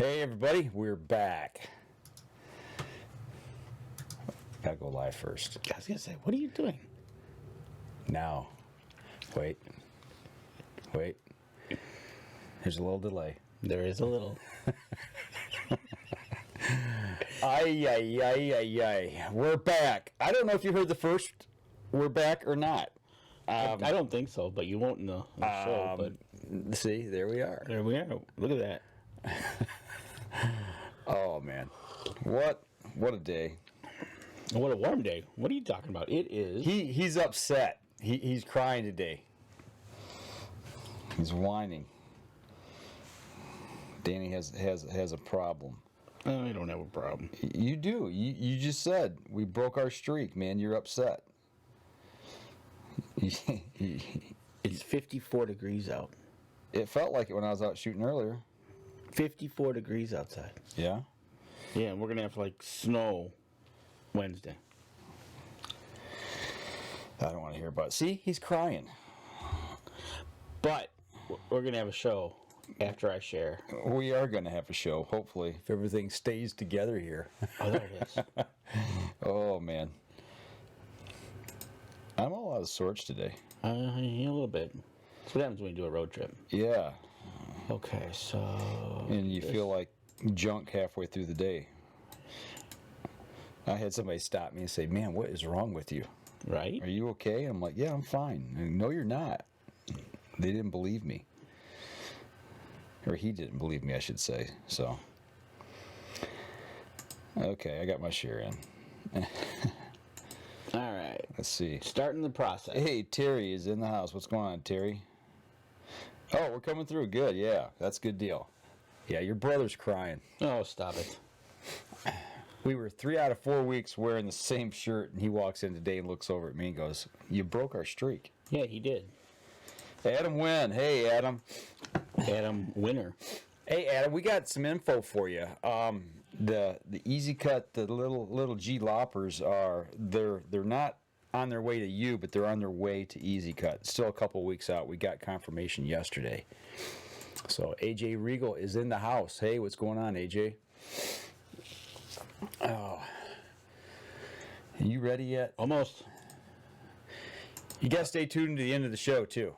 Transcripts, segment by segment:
Hey everybody, we're back. Gotta go live first. I was gonna say, what are you doing? Now, wait. There's a little delay. There is a little. Ay. We're back. I don't know if you heard the first we're back or not. I don't think so, but you won't in the show. But See, there we are. there we are. Look at that. Oh man. What a day. What a warm day. What are you talking about? It is. He's upset. He's crying today. He's whining. Danny has a problem. I don't have a problem. You do. You just said we broke our streak, man. You're upset. It's 54 degrees out. It felt like it when I was out shooting earlier. 54 degrees outside. Yeah? Yeah, and we're going to have like snow Wednesday. I don't want to hear about it. See, he's crying. But we're going to have a show after I share. We are going to have a show, hopefully, if everything stays together here. Oh, there it is. Oh, man. I'm all out of sorts today. Yeah, a little bit. That's what happens when you do a road trip. Yeah. Okay, so... And you feel like junk halfway through the day. I had somebody stop me and say, man, what is wrong with you? Right? Are you okay? I'm like, yeah, I'm fine. And, no, you're not. They didn't believe me. Or he didn't believe me, I should say. So, okay, I got my share in. All right. Let's see. Starting the process. Hey, Terry is in the house. What's going on, Terry? Oh, we're coming through. Good, yeah. That's a good deal. Yeah, your brother's crying. Oh, stop it. We were 3 out of 4 weeks wearing the same shirt, and he walks in today and looks over at me and goes, you broke our streak. Yeah, he did. Adam Wynn. Hey, Adam. Adam Winner. Hey, Adam, we got some info for you. The Easy Cut, the little G loppers they're not on their way to you, but they're on their way to Easy Cut. Still a couple weeks out. We got confirmation yesterday. So AJ Regal is in the house. Hey, what's going on, AJ? Oh, are you ready yet? Almost. You got to stay tuned to the end of the show too.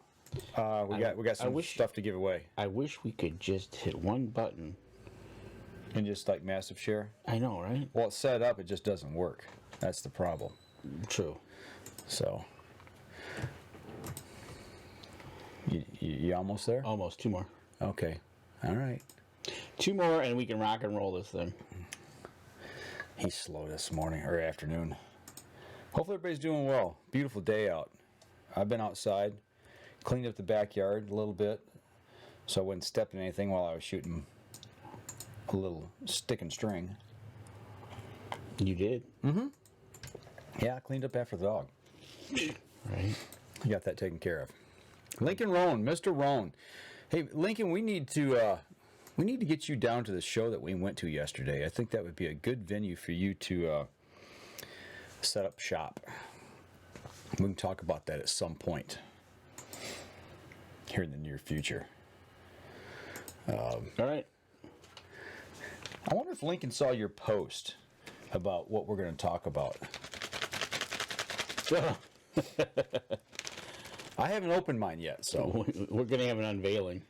We got some stuff to give away. I wish we could just hit one button. And just like massive share? I know, right? Well, it's set up, it just doesn't work. That's the problem. True. So, you almost there? Almost. 2 more. Okay. All right. 2 more and we can rock and roll this thing. He's slow this morning or afternoon. Hopefully everybody's doing well. Beautiful day out. I've been outside, cleaned up the backyard a little bit, so I wouldn't step in anything while I was shooting a little stick and string. You did? Mm-hmm. Yeah, I cleaned up after the dog. Right. You got that taken care of. Lincoln Roan, Mr. Roan. Hey, Lincoln, we need to get you down to the show that we went to yesterday. I think that would be a good venue for you to set up shop. We can talk about that at some point here in the near future. All right. I wonder if Lincoln saw your post about what we're going to talk about. I haven't opened mine yet, so we're going to have an unveiling.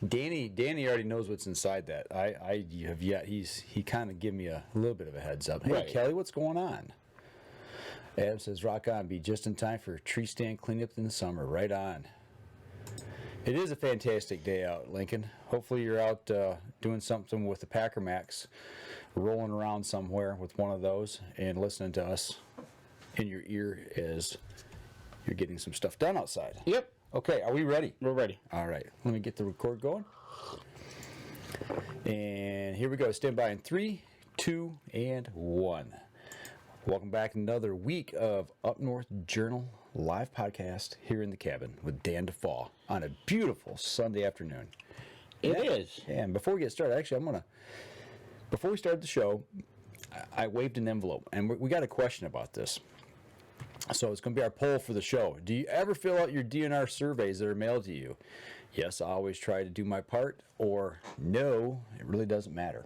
Danny already knows what's inside that. I have yet. He kind of gave me a little bit of a heads up. Hey, right. Kelly, what's going on? Adam says, rock on, be just in time for tree stand cleanup in the summer. Right on. It is a fantastic day out, Lincoln. Hopefully you're out doing something with the Packer Max, rolling around somewhere with one of those and listening to us in your ear as you're getting some stuff done outside. Yep. Okay, are we ready? We're ready. All right, let me get the record going. And here we go. Stand by in 3, 2, and 1. Welcome back to another week of Up North Journal live podcast here in the cabin with Dan DeFaw on a beautiful Sunday afternoon. It is. And before we get started, actually, before we start the show, I waved an envelope, and we got a question about this. So it's going to be our poll for the show. Do you ever fill out your DNR surveys that are mailed to you? yes, I always try to do my part, or no, it really doesn't matter.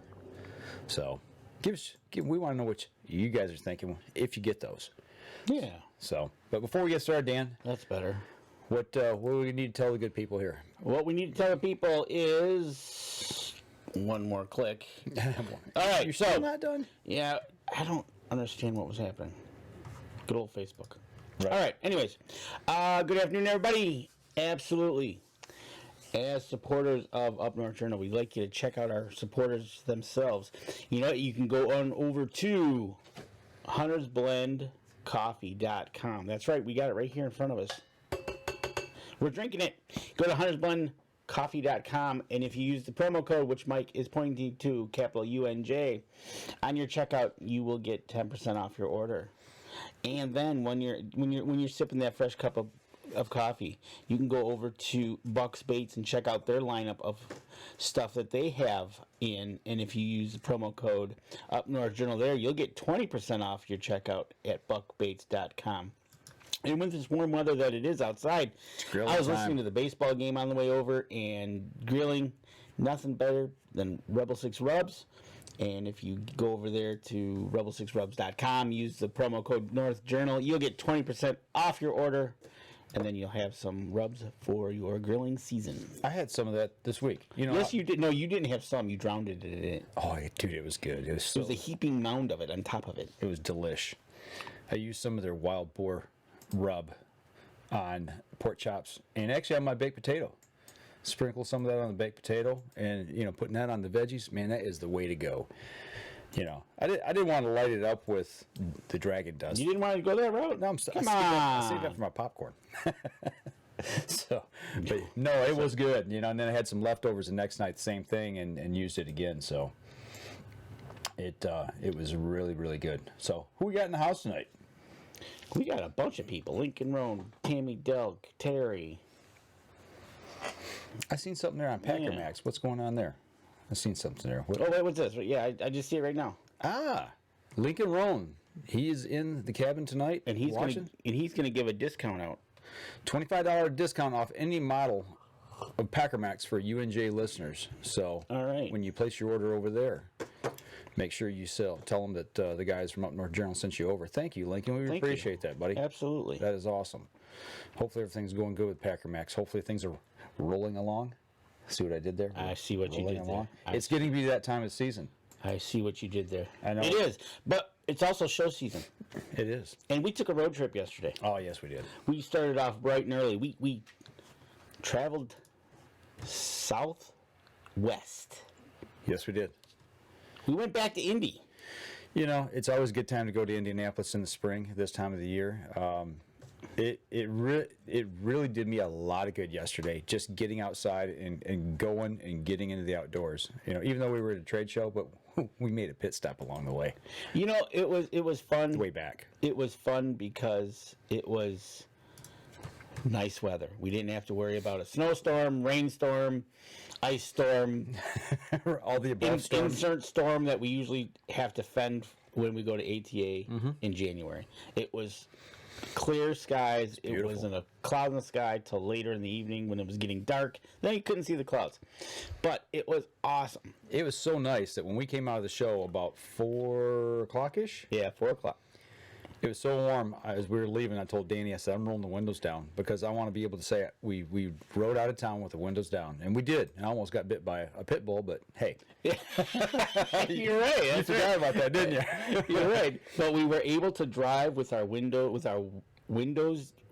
So, we want to know what you guys are thinking if you get those. Yeah. So, but before we get started, Dan, That's better. what do we need to tell the good people here? What we need to tell the people is one more click. All right, You're still not done? Yeah, I don't understand what was happening. Good old Facebook. Right. All right, anyways. Good afternoon, everybody. Absolutely. As supporters of Up North Journal, we'd like you to check out our supporters themselves. You know, you can go on over to huntersblendcoffee.com. That's right, we got it right here in front of us. We're drinking it. Go to huntersblendcoffee.com, and if you use the promo code, which Mike is pointing to, capital UNJ, on your checkout, you will get 10% off your order. And then when you're sipping that fresh cup of coffee, you can go over to Buck's Baits and check out their lineup of stuff that they have in. And if you use the promo code Up North Journal there, you'll get 20% off your checkout at buckbaits.com. And with this warm weather that it is outside, I was listening to the baseball game on the way over, and grilling, nothing better than Rebel 6 Rubs. And if you go over there to rebel6rubs.com, use the promo code North Journal, you'll get 20% off your order, and then you'll have some rubs for your grilling season. I had some of that this week. You know, Yes, you did. No, you didn't have some. You drowned it in it. Oh, dude, it was good. It was There was a heaping mound of it on top of it. It was delish. I used some of their wild boar rub on pork chops, and actually on my baked potato. Sprinkle some of that on the baked potato, and putting that on the veggies, man, that is the way to go. I didn't want to light it up with the dragon dust. You didn't want to go that route? No, I saved that for my popcorn. So, but no, it was good. And then I had some leftovers the next night, same thing, and used it again. So it was really, really good. So who we got in the house tonight? We got a bunch of people. Lincoln Roan, Tammy Delk, Terry. I seen something there on Packer Max. What's going on there? I seen something there. Oh, wait, what's this? Yeah, I just see it right now. Lincoln Roan. He is in the cabin tonight, and he's gonna give a discount out. $25 discount off any model of Packer Max for UNJ listeners. So, all right, when you place your order over there, make sure you tell them that the guys from Up North Journal sent you over. Thank you, Lincoln. We appreciate that, buddy. Absolutely. That is awesome. Hopefully everything's going good with Packer Max. Hopefully things are rolling along. See what I did there? I see what you did there. It's getting to be that time of season. I see what you did there. I know. It is, but it's also show season. It is. And we took a road trip yesterday. Oh, yes, we did. We started off bright and early. We traveled southwest. Yes, we did. We went back to Indy. It's always a good time to go to Indianapolis in the spring, this time of the year. It really did me a lot of good yesterday, just getting outside and going and getting into the outdoors. Even though we were at a trade show, but we made a pit stop along the way. It was fun. Way back. It was fun because it was nice weather. We didn't have to worry about a snowstorm, rainstorm, ice storm, all the above storms. Insert storm that we usually have to fend when we go to ATA in January. It was clear skies. It wasn't a cloud in the sky till later in the evening when it was getting dark. Then you couldn't see the clouds. But it was awesome. It was so nice that when we came out of the show about 4 o'clock-ish. Yeah, 4 o'clock. It was so warm. As we were leaving, I told Danny, I said, I'm rolling the windows down because I want to be able to say we rode out of town with the windows down. And we did. I almost got bit by a pit bull, but hey. You're right. You forgot about that, didn't you? You're right. But we were able to drive with our windows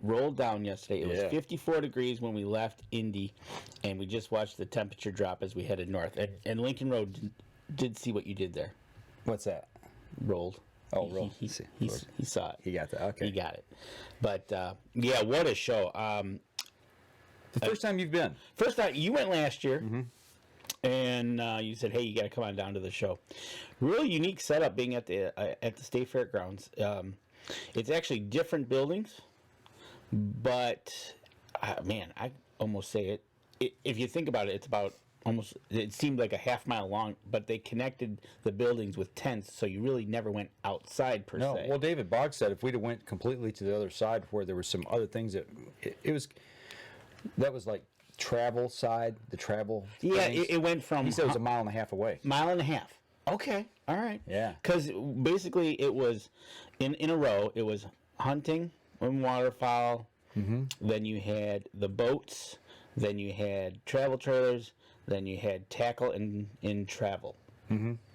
rolled down yesterday. It was 54 degrees when we left Indy, and we just watched the temperature drop as we headed north. And Lincoln Road did see what you did there. What's that? Rolled. Oh, roll. He saw it. He got that. Okay. He got it. But, yeah, what a show. The first time you've been? First time. You went last year. And you said, "Hey, you got to come on down to the show." Really unique setup being at the state fairgrounds. It's actually different buildings, but man, I almost say it. If you think about it, it's about almost. It seemed like a half mile long, but they connected the buildings with tents, so you really never went outside per se. Well, David Boggs said if we'd have went completely to the other side where there were some other things that was like travel side, the travel. Yeah, things. it went from... He said it was a mile and a half away. Mile and a half. Okay, all right. Yeah. Because basically it was, in a row, it was hunting and waterfowl. Then you had the boats. Then you had travel trailers. Then you had tackle and travel.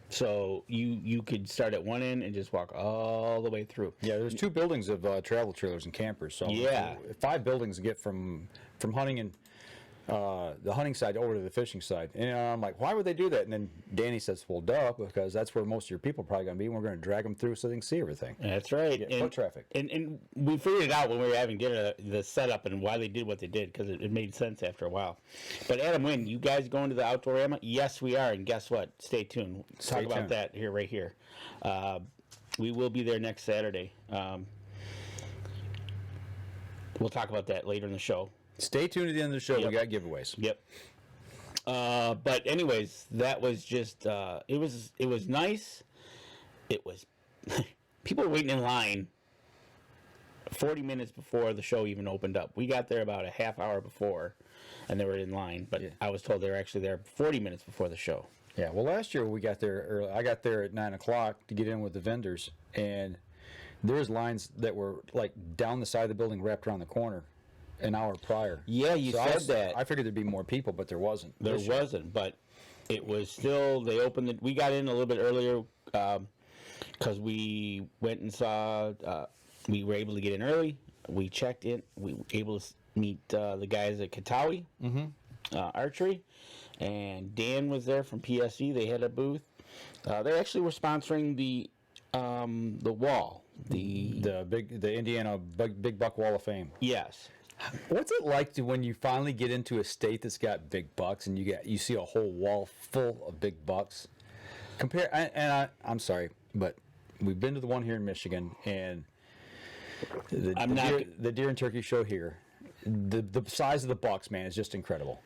So you could start at one end and just walk all the way through. Yeah, there's 2 buildings of travel trailers and campers. So Yeah. 5 buildings to get from hunting and the hunting side over to the fishing side. And I'm like, why would they do that? And then Danny says, well, duh, because that's where most of your people are probably going to be. And we're going to drag them through so they can see everything. That's right. Get foot traffic. And we figured it out when we were having dinner, the setup and why they did what they did, because it made sense after a while. But Adam, when you guys going to the Outdoorama? Yes, we are. And guess what? Stay tuned. Talk about that right here. We will be there next Saturday. We'll talk about that later in the show. Stay tuned to the end of the show. Yep. We got giveaways. Yep. But anyways, that was just it was nice. It was people were waiting in line 40 minutes before the show even opened up. We got there about a half hour before, and they were in line. But I was told they were actually there 40 minutes before the show. Yeah. Well, last year we got there early. I got there at 9 o'clock to get in with the vendors, and there was lines that were like down the side of the building, wrapped around the corner. An hour prior. Yeah, you said that. I figured there'd be more people, but there wasn't. There wasn't, but it was still. They opened it. We got in a little bit earlier because we went and saw. We were able to get in early. We checked in. We were able to meet the guys at Katawi Archery, and Dan was there from PSE. They had a booth. They actually were sponsoring the wall. The Indiana Big Buck Wall of Fame. Yes. What's it like when you finally get into a state that's got big bucks and you see a whole wall full of big bucks? I'm sorry, but we've been to the one here in Michigan, and the deer and turkey show here, the size of the bucks, man, is just incredible.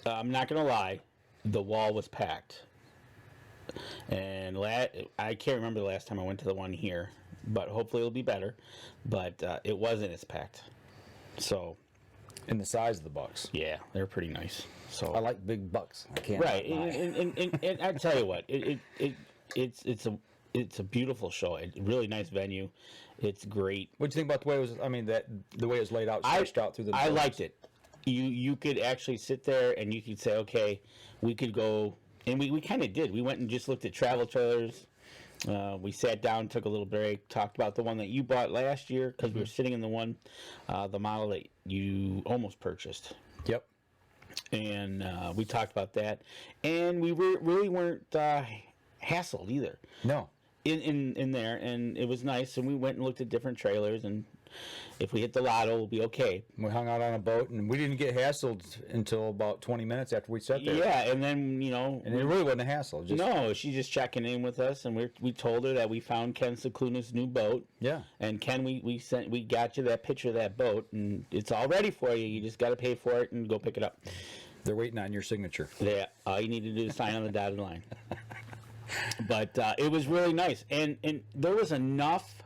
I'm not gonna lie, the wall was packed, and I can't remember the last time I went to the one here, but hopefully it'll be better. But it wasn't as packed. So, and the size of the bucks. Yeah, they're pretty nice. So I like big bucks. I can't. Right, and I tell you what, it's a beautiful show. A really nice venue. It's great. What do you think about the way it was? I mean, the way it was laid out, stretched out through the. I liked it. You could actually sit there and you could say, okay, we could go, and we kind of did. We went and just looked at travel trailers. We sat down, took a little break, talked about the one that you bought last year because we were sitting in the model that you almost purchased. Yep. And we talked about that, and we really weren't hassled either. No. In there, and it was nice. And we went and looked at different trailers, and if we hit the lotto, we'll be okay. We hung out on a boat, and we didn't get hassled until about 20 minutes after we sat there. Yeah, and then and it really wasn't a hassle. No, she's just checking in with us, and we told her that we found Ken Cicluna's new boat. Yeah. And Ken, we got you that picture of that boat, and it's all ready for you. You just got to pay for it and go pick it up. They're waiting on your signature. Yeah, all you need to do is sign on the dotted line. But it was really nice, and there was enough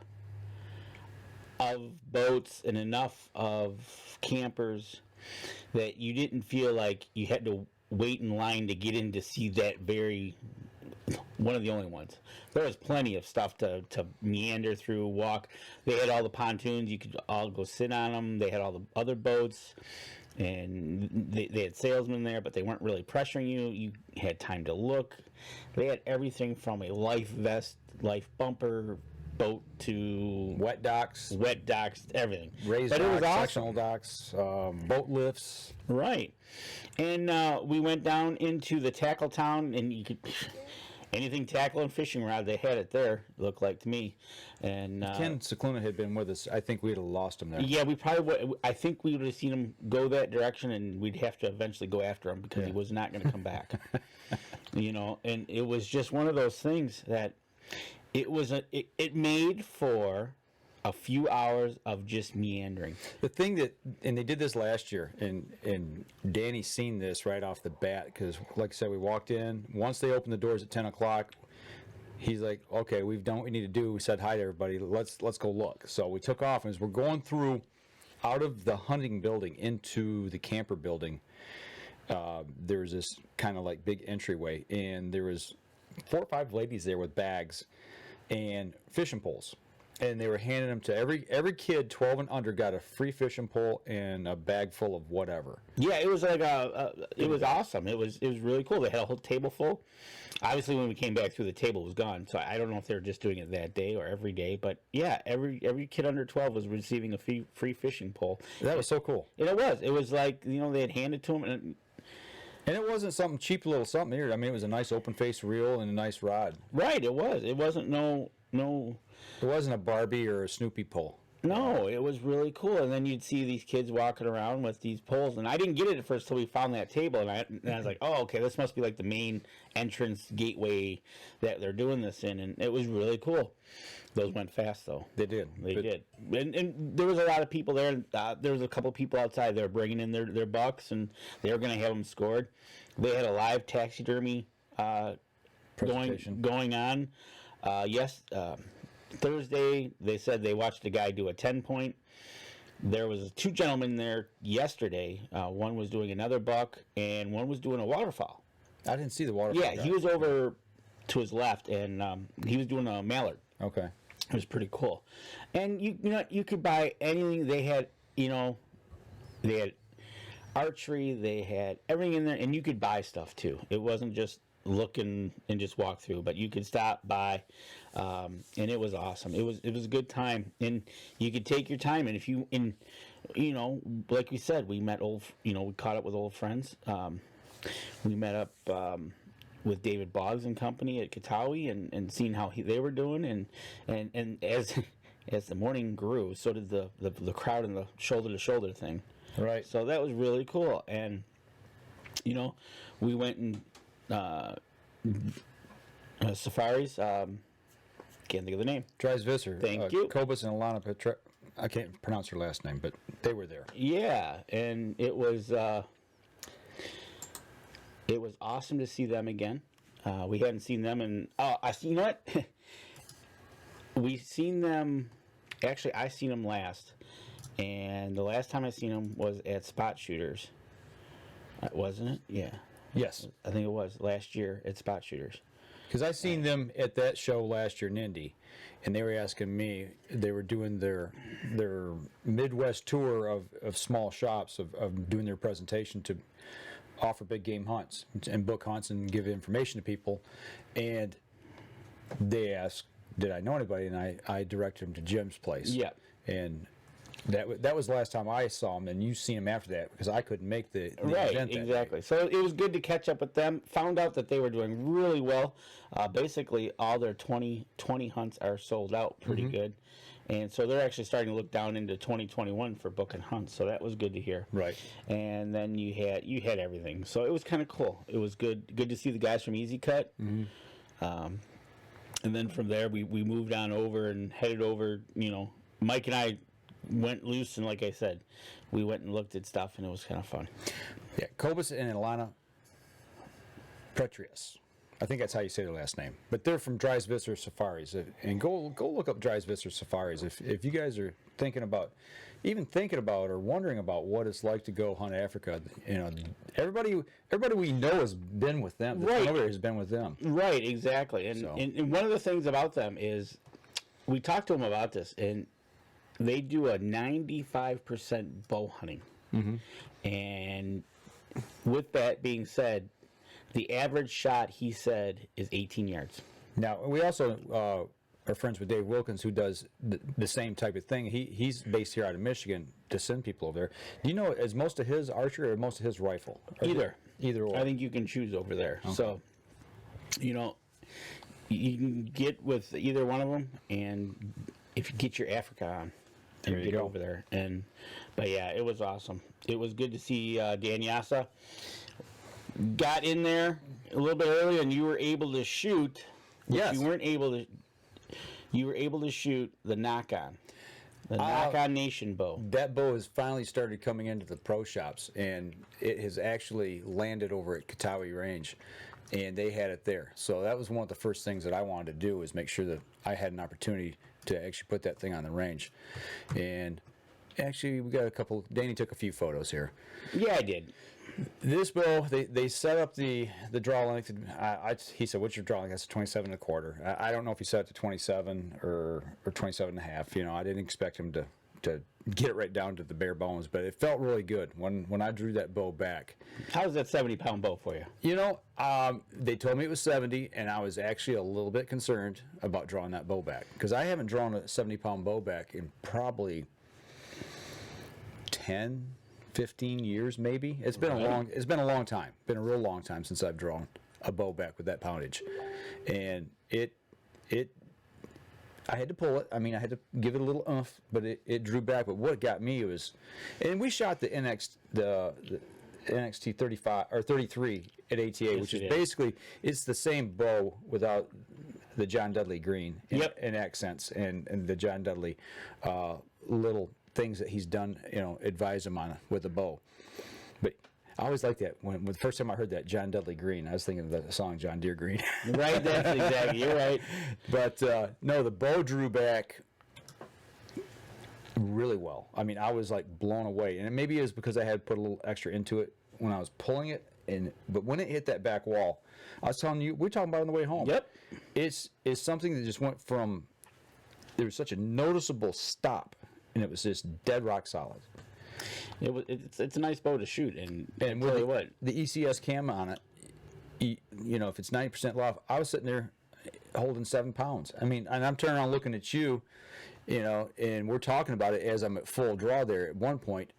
of boats and enough of campers that you didn't feel like you had to wait in line to get in to see that one of the only ones. There was plenty of stuff to meander through, walk. They had all the pontoons. You could all go sit on them. They had all the other boats, and they had salesmen there, but they weren't really pressuring you. You had time to look. They had everything from a life vest, life bumper, boat to wet docks, everything. Raised but docks, it was awesome. sectional docks, boat lifts. Right. And we went down into the tackle town, and you could anything tackle and fishing rod, they had it there. Looked like to me. And Ken Cicluna had been with us. I think we'd have lost him there. Yeah, we probably would. I think we would have seen him go that direction, and we'd have to eventually go after him because he was not going to come back. And it was just one of those things that it made for a few hours of just meandering. The thing and they did this last year, and Danny's seen this right off the bat because, like I said, we walked in. Once they opened the doors at 10 o'clock, he's like, okay, we've done what we need to do. We said hi to everybody. Let's go look. So we took off, and as we're going through out of the hunting building into the camper building, there was this kind of like big entryway, and there was 4 or 5 ladies there with bags and fishing poles, and they were handing them to every kid 12 and under got a free fishing pole and a bag full of whatever. Yeah, it was like it was awesome. It was really cool. They had a whole table full. Obviously, when we came back through, the table was gone. So I don't know if they were just doing it that day or every day. But yeah, every kid under 12 was receiving a free fishing pole. That was so cool. And it was. It was like, you know, they had handed to them. And it wasn't something cheap little something here. I mean, it was a nice open face reel and a nice rod. Right, it was. It wasn't no. It wasn't a Barbie or a Snoopy pole. No, it was really cool. And then you'd see these kids walking around with these poles. And I didn't get it at first till we found that table. And I was like, oh, okay, this must be like the main entrance gateway that they're doing this in. And it was really cool. Those went fast, though. They did. They did. And there was a lot of people there. There was a couple people outside there bringing in their bucks, and they were going to have them scored. They had a live taxidermy going on. Thursday, they said they watched a guy do a 10-point. There was 2 gentlemen there yesterday. One was doing another buck, and one was doing a waterfowl. I didn't see the waterfowl. Yeah, he was over to his left, and he was doing a mallard. Okay. It was pretty cool. And you know, you could buy anything. They had, they had archery, they had everything in there, and you could buy stuff too. It wasn't just looking and just walk through, but you could stop by, and it was awesome. It was a good time, and you could take your time. And if you, like we said, we met we caught up with old friends. We met up with David Boggs and company at Katawi, and seeing how they were doing, and as the morning grew, so did the crowd and the shoulder to shoulder thing. Right. So that was really cool, and we went and safaris. Can't think of the name. Dries Visser. Thank you. Kobus and Alana Petra. I can't pronounce her last name, but they were there. Yeah, and it was awesome to see them again. We hadn't seen them in. You know what? We've seen them. Actually, I seen them last, and the last time I seen them was at Spot Shooters. Wasn't it? Yeah. Yes. I think it was last year at Spot Shooters. Because I seen them at that show last year in Indy, and they were asking me. They were doing their Midwest tour of small shops of doing their presentation to offer big game hunts and book hunts and give information to people. And they asked, did I know anybody? And I directed them to Jim's place. Yeah. And that was the last time I saw him, and you seen him after that because I couldn't make the right, event that exactly. day. So it was good to catch up with them. Found out that they were doing really well. Basically, all their 2020 hunts are sold out pretty good. And so they're actually starting to look down into 2021 for booking hunts. So that was good to hear. Right. And then you had everything. So it was kind of cool. It was good to see the guys from Easy Cut. And then from there we moved on over and headed over. Mike and I went loose, and like I said, we went and looked at stuff, and it was kind of fun. Yeah, Kobus and Alana Petrius. I think that's how you say their last name. But they're from Dries Visser Safaris. And go look up Dries Visser Safaris. If you guys are thinking about or wondering about what it's like to go hunt Africa, everybody we know has been with them. Right. Over there has been with them. Right, exactly. And, So. and one of the things about them is we talked to them about this, and they do a 95% bow hunting. And with that being said, the average shot, he said, is 18 yards. Now, we also are friends with Dave Wilkins, who does the same type of thing. He's based here out of Michigan to send people over there. Do you know, is most of his archery or most of his rifle? Either or. I think you can choose over there. Okay. So, you can get with either one of them, and if you get your Africa on, There and you get go. over there. But yeah, it was awesome. It was good to see Dan Yassa. Got in there a little bit early, and you were able to shoot. Yes. You weren't able to. You were able to shoot the knock-on. The knock-on Nation bow. That bow has finally started coming into the pro shops, and it has actually landed over at Katawi Range, and they had it there. So that was one of the first things that I wanted to do, was make sure that I had an opportunity to actually put that thing on the range. And actually, we got Danny took a few photos here. Yeah, I did. This bow, they set up the draw length. He said, "What's your draw length?" That's 27 and a quarter. I don't know if he set it to 27 or 27 and a half. You know, I didn't expect him to get it right down to the bare bones, but it felt really good when I drew that bow back. How's that 70-pound bow for you? You know, they told me it was 70, and I was actually a little bit concerned about drawing that bow back because I haven't drawn a 70-pound bow back in probably 10, 15 years, maybe. It's been a long time. Been a real long time since I've drawn a bow back with that poundage, and I had to pull it. I mean, I had to give it a little oomph, but it drew back. But what got me was, and we shot the NXT 35 or 33 at ATA, yes, which is basically it's the same bow without the John Dudley green and accents and the John Dudley little things that he's done. You know, advise him on with the bow. But I always liked that when the first time I heard that John Dudley Green, I was thinking of the song John Deere Green. Right, that's exactly. You're right. But no, the bow drew back really well. I mean, I was like blown away, and maybe it was because I had put a little extra into it when I was pulling it. But when it hit that back wall, I was telling you, we were talking about it on the way home. Yep, it's something that just went from there was such a noticeable stop, and it was just dead rock solid. It's a nice bow to shoot, and with the ECS cam on it, you know, if it's 90% loft, I was sitting there holding 7 pounds. I mean, and I'm turning around looking at you, you know, and we're talking about it as I'm at full draw there at one point,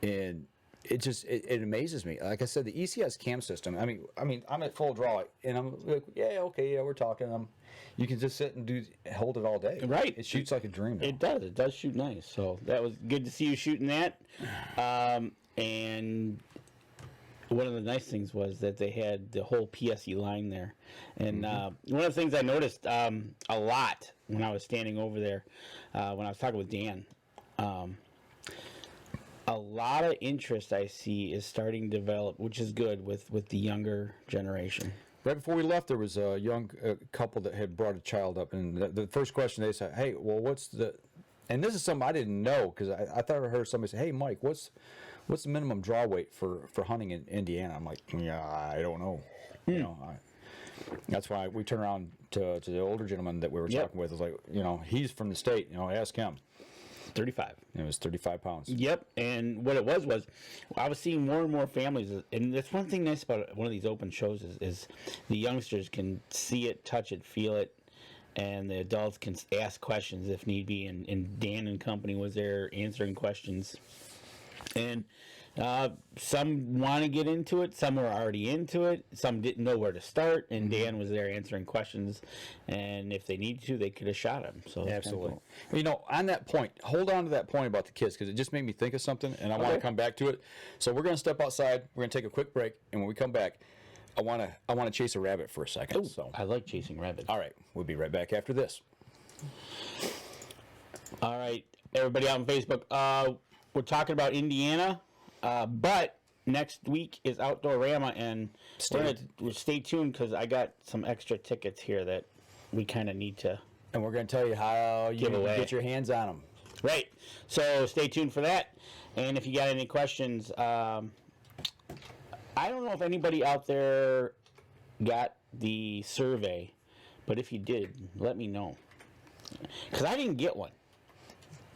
and it amazes me. Like I said, the ECS cam system. I mean, I'm at full draw, and I'm like, we're talking. You can just sit and hold it all day. Right. It shoots like a dream. It does. It does shoot nice. So that was good to see you shooting that. And one of the nice things was that they had the whole PSE line there. And one of the things I noticed a lot when I was standing over there, when I was talking with Dan, a lot of interest I see is starting to develop, which is good with the younger generation. Right before we left, there was a young couple that had brought a child up, and the first question they said, "Hey, well, what's the?" And this is something I didn't know because I thought I heard somebody say, "Hey, Mike, what's the minimum draw weight for hunting in Indiana?" I'm like, "Yeah, I don't know." You know, that's why we turn around to the older gentleman that we were talking with. I was like, you know, he's from the state. You know, ask him. 35. It was 35 pounds. Yep, and what it was I was seeing more and more families, and that's one thing nice about one of these open shows is the youngsters can see it, touch it, feel it, and the adults can ask questions if need be, and Dan and company was there answering questions. And some want to get into it, some were already into it, some didn't know where to start, and Dan was there answering questions, and if they needed to, they could have shot him. So absolutely. Cool. You know, on that point, hold on to that point about the kids, because it just made me think of something, and I want to come back to it. So we're going to step outside, we're going to take a quick break, and when we come back, I want to chase a rabbit for a second. Oh, so I like chasing rabbits. All right, we'll be right back after this. All right, everybody out on Facebook, we're talking about Indiana, but next week is Outdoorama, and stay tuned because I got some extra tickets here that we kind of need to. And we're going to tell you how you get your hands on them. Right. So stay tuned for that. And if you got any questions, I don't know if anybody out there got the survey, but if you did, let me know. Because I didn't get one.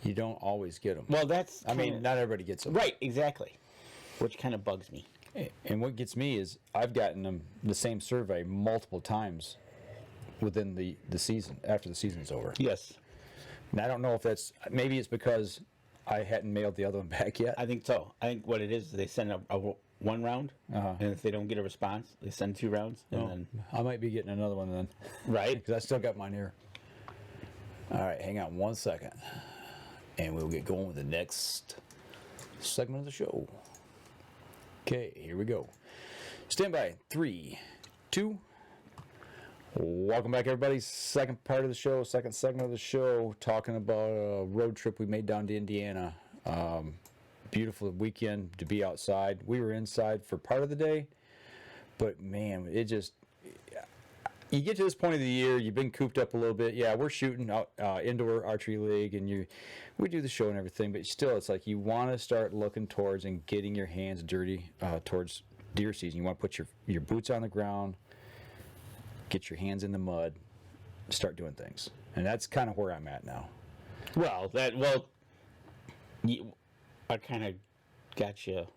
You don't always get them. Well, I mean, not everybody gets them. Right, exactly. Which kind of bugs me. And what gets me is I've gotten them the same survey multiple times within the season, after the season's over. Yes. And I don't know if maybe it's because I hadn't mailed the other one back yet. I think so. I think what it is they send a one round, and if they don't get a response, they send 2 rounds. And then I might be getting another one then. Right. Because I still got mine here. All right, hang on 1 second. And we'll get going with the next segment of the show. Okay, here we go. Stand by. 3, 2. Welcome back, everybody. Second part of the show, second segment of the show, talking about a road trip we made down to Indiana. Beautiful weekend to be outside. We were inside for part of the day, but man, you get to this point of the year, you've been cooped up a little bit. Yeah, we're shooting out indoor archery league, and we do the show and everything, but still, it's like you want to start looking towards and getting your hands dirty towards deer season. You want to put your boots on the ground, get your hands in the mud, start doing things, and that's kind of where I'm at now. I kind of got you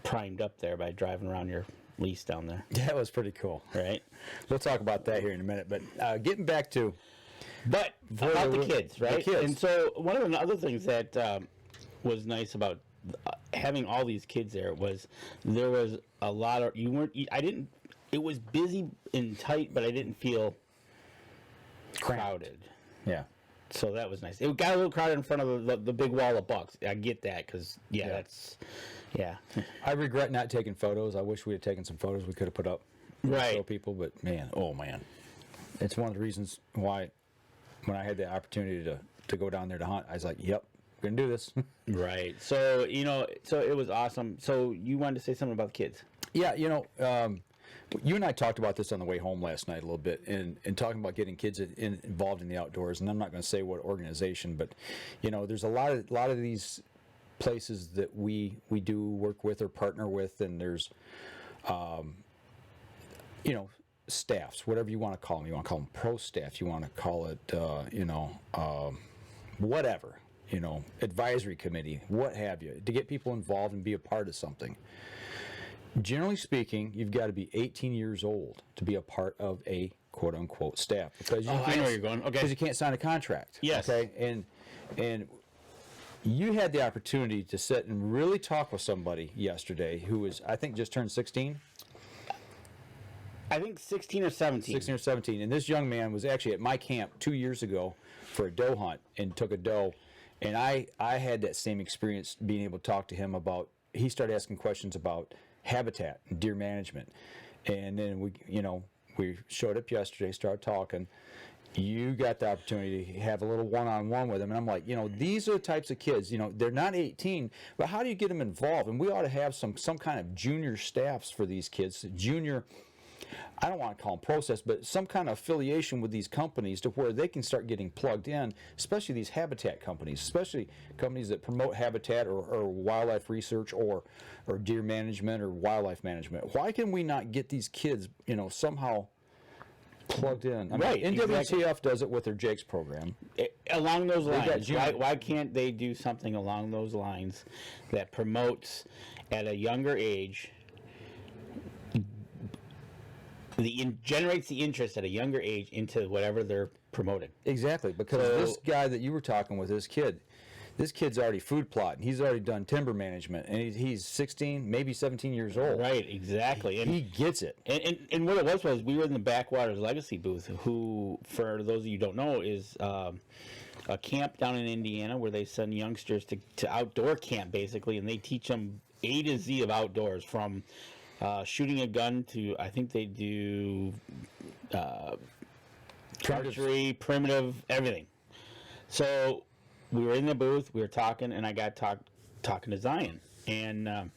primed up there by driving around your lease down there. That was pretty cool. Right? We'll talk about that here in a minute, but getting back to... But about the kids, right? The kids. And so one of the other things that was nice about having all these kids there was there was a lot of... It was busy and tight, but I didn't feel crowded. Yeah. So that was nice. It got a little crowded in front of the big wall of bucks. I get that because, that's... Yeah. I regret not taking photos. I wish we had taken some photos we could have put up to show people, but man, it's one of the reasons why when I had the opportunity to go down there to hunt, I was like, yep, we're going to do this. Right. So, so it was awesome. So you wanted to say something about the kids? Yeah, you and I talked about this on the way home last night a little bit, and talking about getting kids involved in the outdoors. And I'm not going to say what organization, but there's a lot of these places that we do work with or partner with, and there's staffs, whatever you want to call them. You want to call them pro staff, you want to call it whatever, advisory committee, what have you, to get people involved and be a part of something. Generally speaking, you've got to be 18 years old to be a part of a quote-unquote staff, because I know where you're going. Okay. Because you can't sign a contract. Yes. Okay. And you had the opportunity to sit and really talk with somebody yesterday who was, I think, just turned 16. I think 16 or 17. 16 or 17. And this young man was actually at my camp 2 years ago for a doe hunt and took a doe. And I had that same experience being able to talk to him about, he started asking questions about habitat and deer management. And then we showed up yesterday, started talking. You got the opportunity to have a little one-on-one with them, and I'm like, these are the types of kids. They're not 18, but how do you get them involved? And we ought to have some kind of junior staffs for these kids. Junior, I don't want to call them process, but some kind of affiliation with these companies to where they can start getting plugged in, especially these habitat companies, especially companies that promote habitat or wildlife research or deer management or wildlife management. Why can we not get these kids, somehow plugged in? Right. NWTF exactly. does it with their Jake's program. Along those lines, why can't they do something along those lines that promotes at a younger age, generates the interest at a younger age into whatever they're promoting? Exactly, because this guy that you were talking with, this kid's already food plotting. He's already done timber management, and he's 16, maybe 17 years old. Right, exactly. And he gets it. And what it was we were in the Backwaters Legacy booth, who, for those of you who don't know, is a camp down in Indiana where they send youngsters to outdoor camp, basically, and they teach them A to Z of outdoors, from shooting a gun to, I think they do archery, primitive, everything. So we were in the booth, we were talking, and I got talking to Zion, and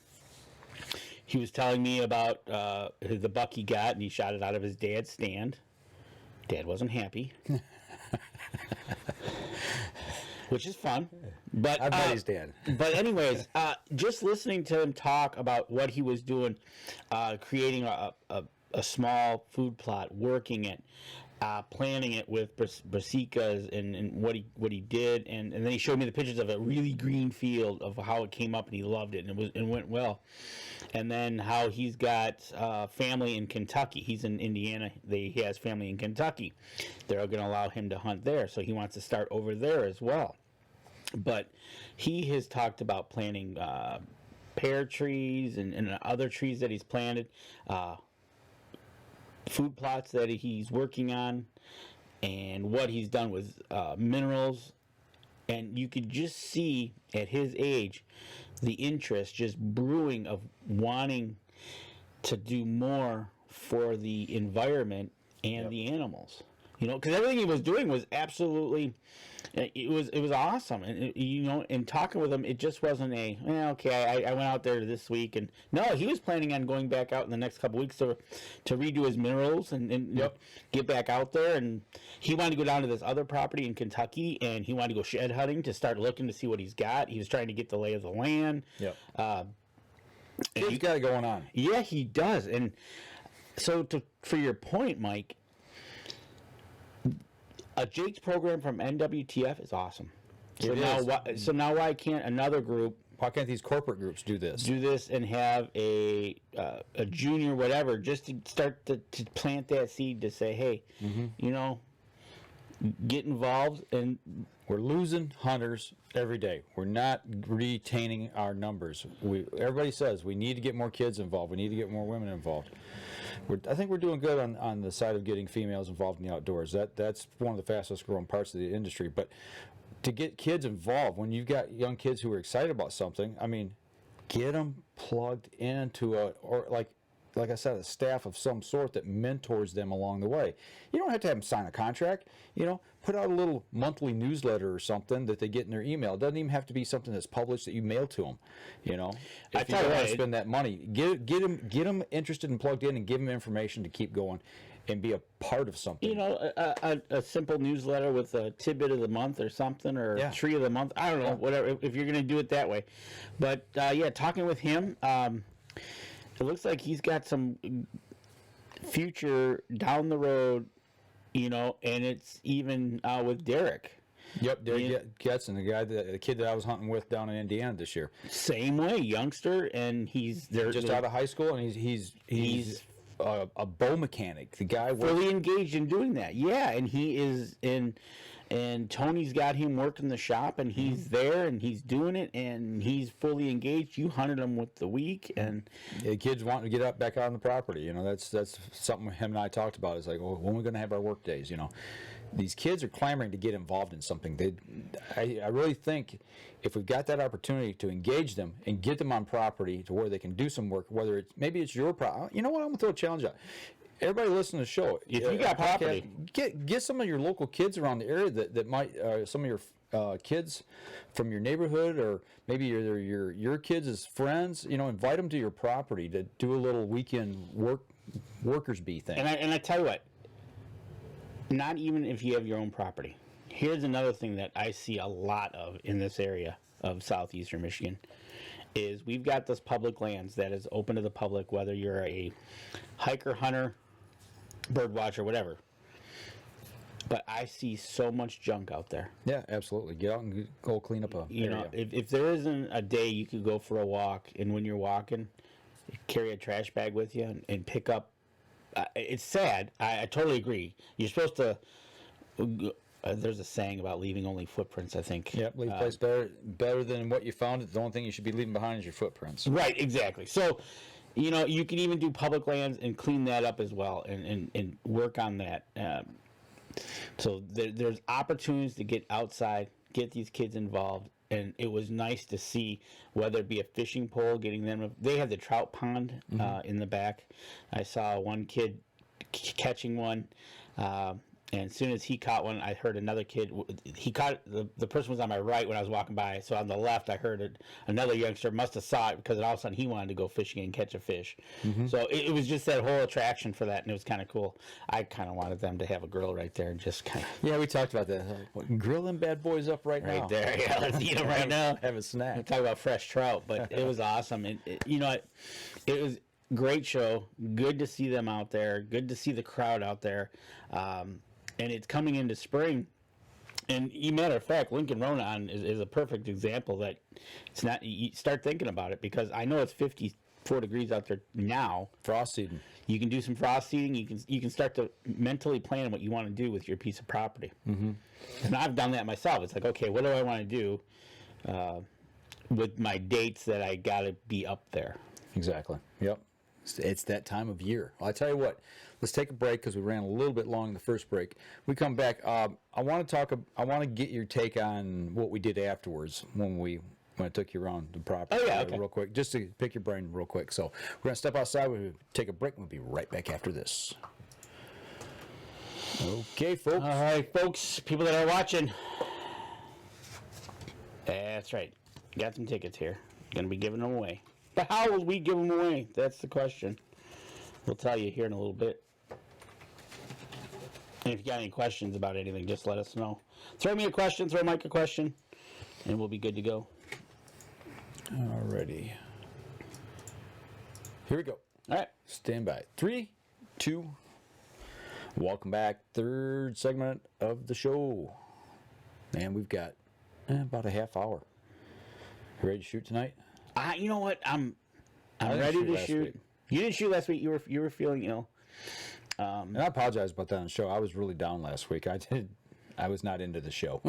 he was telling me about the buck he got, and he shot it out of his dad's stand. Dad wasn't happy, which is fun. But I bet he's dead. But anyways, just listening to him talk about what he was doing, creating a small food plot, working it, planning it with brassicas and what he did, and then he showed me the pictures of a really green field of how it came up, and he loved it, and it went well. And then how he's got family in Kentucky. He's in Indiana. He has family in Kentucky. They're going to allow him to hunt there, so he wants to start over there as well. But he has talked about planting pear trees and other trees that he's planted, food plots that he's working on, and what he's done with minerals. And you could just see at his age the interest just brewing of wanting to do more for the environment and the animals. You know, because everything he was doing was absolutely, it was awesome. And you know, in talking with him, it just wasn't okay. I went out there this week, and no, he was planning on going back out in the next couple weeks to redo his minerals and get back out there. And he wanted to go down to this other property in Kentucky, and he wanted to go shed hunting to start looking to see what he's got. He was trying to get the lay of the land. Yep. He's got it going on. Yeah, he does. And so, for your point, Mike, a Jake's program from NWTF is awesome. So now why can't another group? Why can't these corporate groups do this? And have a junior whatever just to start to plant that seed to say, hey, you know, get involved. And we're losing hunters every day. We're not retaining our numbers. Everybody says we need to get more kids involved. We need to get more women involved. I think we're doing good on the side of getting females involved in the outdoors. That's one of the fastest growing parts of the industry. But to get kids involved, when you've got young kids who are excited about something, I mean, get them plugged into like I said, a staff of some sort that mentors them along the way. You don't have to have them sign a contract. You know, put out a little monthly newsletter or something that they get in their email. It doesn't even have to be something that's published that you mail to them. You know, if you don't want to spend that money, get them interested and plugged in, and give them information to keep going and be a part of something. You know, a simple newsletter with a tidbit of the month or something, or a tree of the month. I don't know, whatever, if you're going to do it that way. But, talking with him, it looks like he's got some future down the road, you know, and it's even with Derek. Yep, Derek Getson, the kid that I was hunting with down in Indiana this year. Same way, youngster, and he's just out of high school, and he's a bow mechanic. The guy fully engaged in doing that. Yeah, and he is in. And Tony's got him working the shop, and he's there, and he's doing it, and he's fully engaged. You hunted him with the week, and the kids wanting to get back out on the property. You know, that's something him and I talked about. It's like, well, when are we going to have our work days? You know, these kids are clamoring to get involved in something. I really think if we've got that opportunity to engage them and get them on property to where they can do some work, whether maybe it's your property. You know what? I'm going to throw a challenge out. Everybody listen to the show. If you got property, get some of your local kids around the area that might some of your kids from your neighborhood, or maybe your kids as friends. You know, invite them to your property to do a little weekend workers bee thing. And I tell you what, not even if you have your own property. Here's another thing that I see a lot of in this area of southeastern Michigan. Is we've got this public lands that is open to the public, whether you're a hiker, hunter, bird watcher, whatever. But I see so much junk out there. Yeah, absolutely. Get out and go clean up a You know, if there isn't a day you could go for a walk, and when you're walking, carry a trash bag with you and pick up. It's sad. I totally agree. You're supposed to. There's a saying about leaving only footprints, I think. Yep, leave place better than what you found. The only thing you should be leaving behind is your footprints. Right, exactly. So, you know, you can even do public lands and clean that up as well, and work on that. So there's opportunities to get outside, get these kids involved, and it was nice to see, whether it be a fishing pole, getting them. They have the trout pond in the back. I saw one kid catching one. And as soon as he caught one, I heard another kid. He caught the person was on my right when I was walking by. So on the left, I heard another youngster must have saw it, because all of a sudden he wanted to go fishing and catch a fish. So it was just that whole attraction for that, and it was kind of cool. I kind of wanted them to have a grill right there and just kind of. Yeah, we talked about that. Grill them bad boys up right now. Right there, yeah. Let's eat them right now. Have a snack. We'll talk about fresh trout, but it was awesome. And you know, it was a great show. Good to see them out there. Good to see the crowd out there. And it's coming into spring, and matter of fact, Lincoln Ronan is a perfect example that it's not. You start thinking about it, because I know it's 54 degrees out there now. Frost seeding. You can do some frost seeding. You can start to mentally plan what you want to do with your piece of property. And I've done that myself. It's like, okay, what do I want to do with my dates that I got to be up there? Exactly. Yep. It's that time of year. Well, I tell you what. Let's take a break, because we ran a little bit long in the first break. We come back. I want to get your take on what we did afterwards when I took you around the property. Oh, yeah, okay. Real quick, just to pick your brain real quick. So we're gonna step outside. We'll take a break. We'll be right back after this. Okay, folks. All right, folks, people that are watching. That's right. Got some tickets here. Going to be giving them away. But how will we give them away? That's the question. We'll tell you here in a little bit. And if you got any questions about anything, just let us know. Throw me a question, throw Mike a question, and we'll be good to go. Alrighty. Here we go. All right. Stand by. 3, 2. Welcome back. Third segment of the show. And we've got about a half hour. You ready to shoot tonight? You know what? I'm didn't ready shoot to last shoot. week. You didn't shoot last week. You were feeling ill. And I apologize about that on the show. I was really down last week. I was not into the show.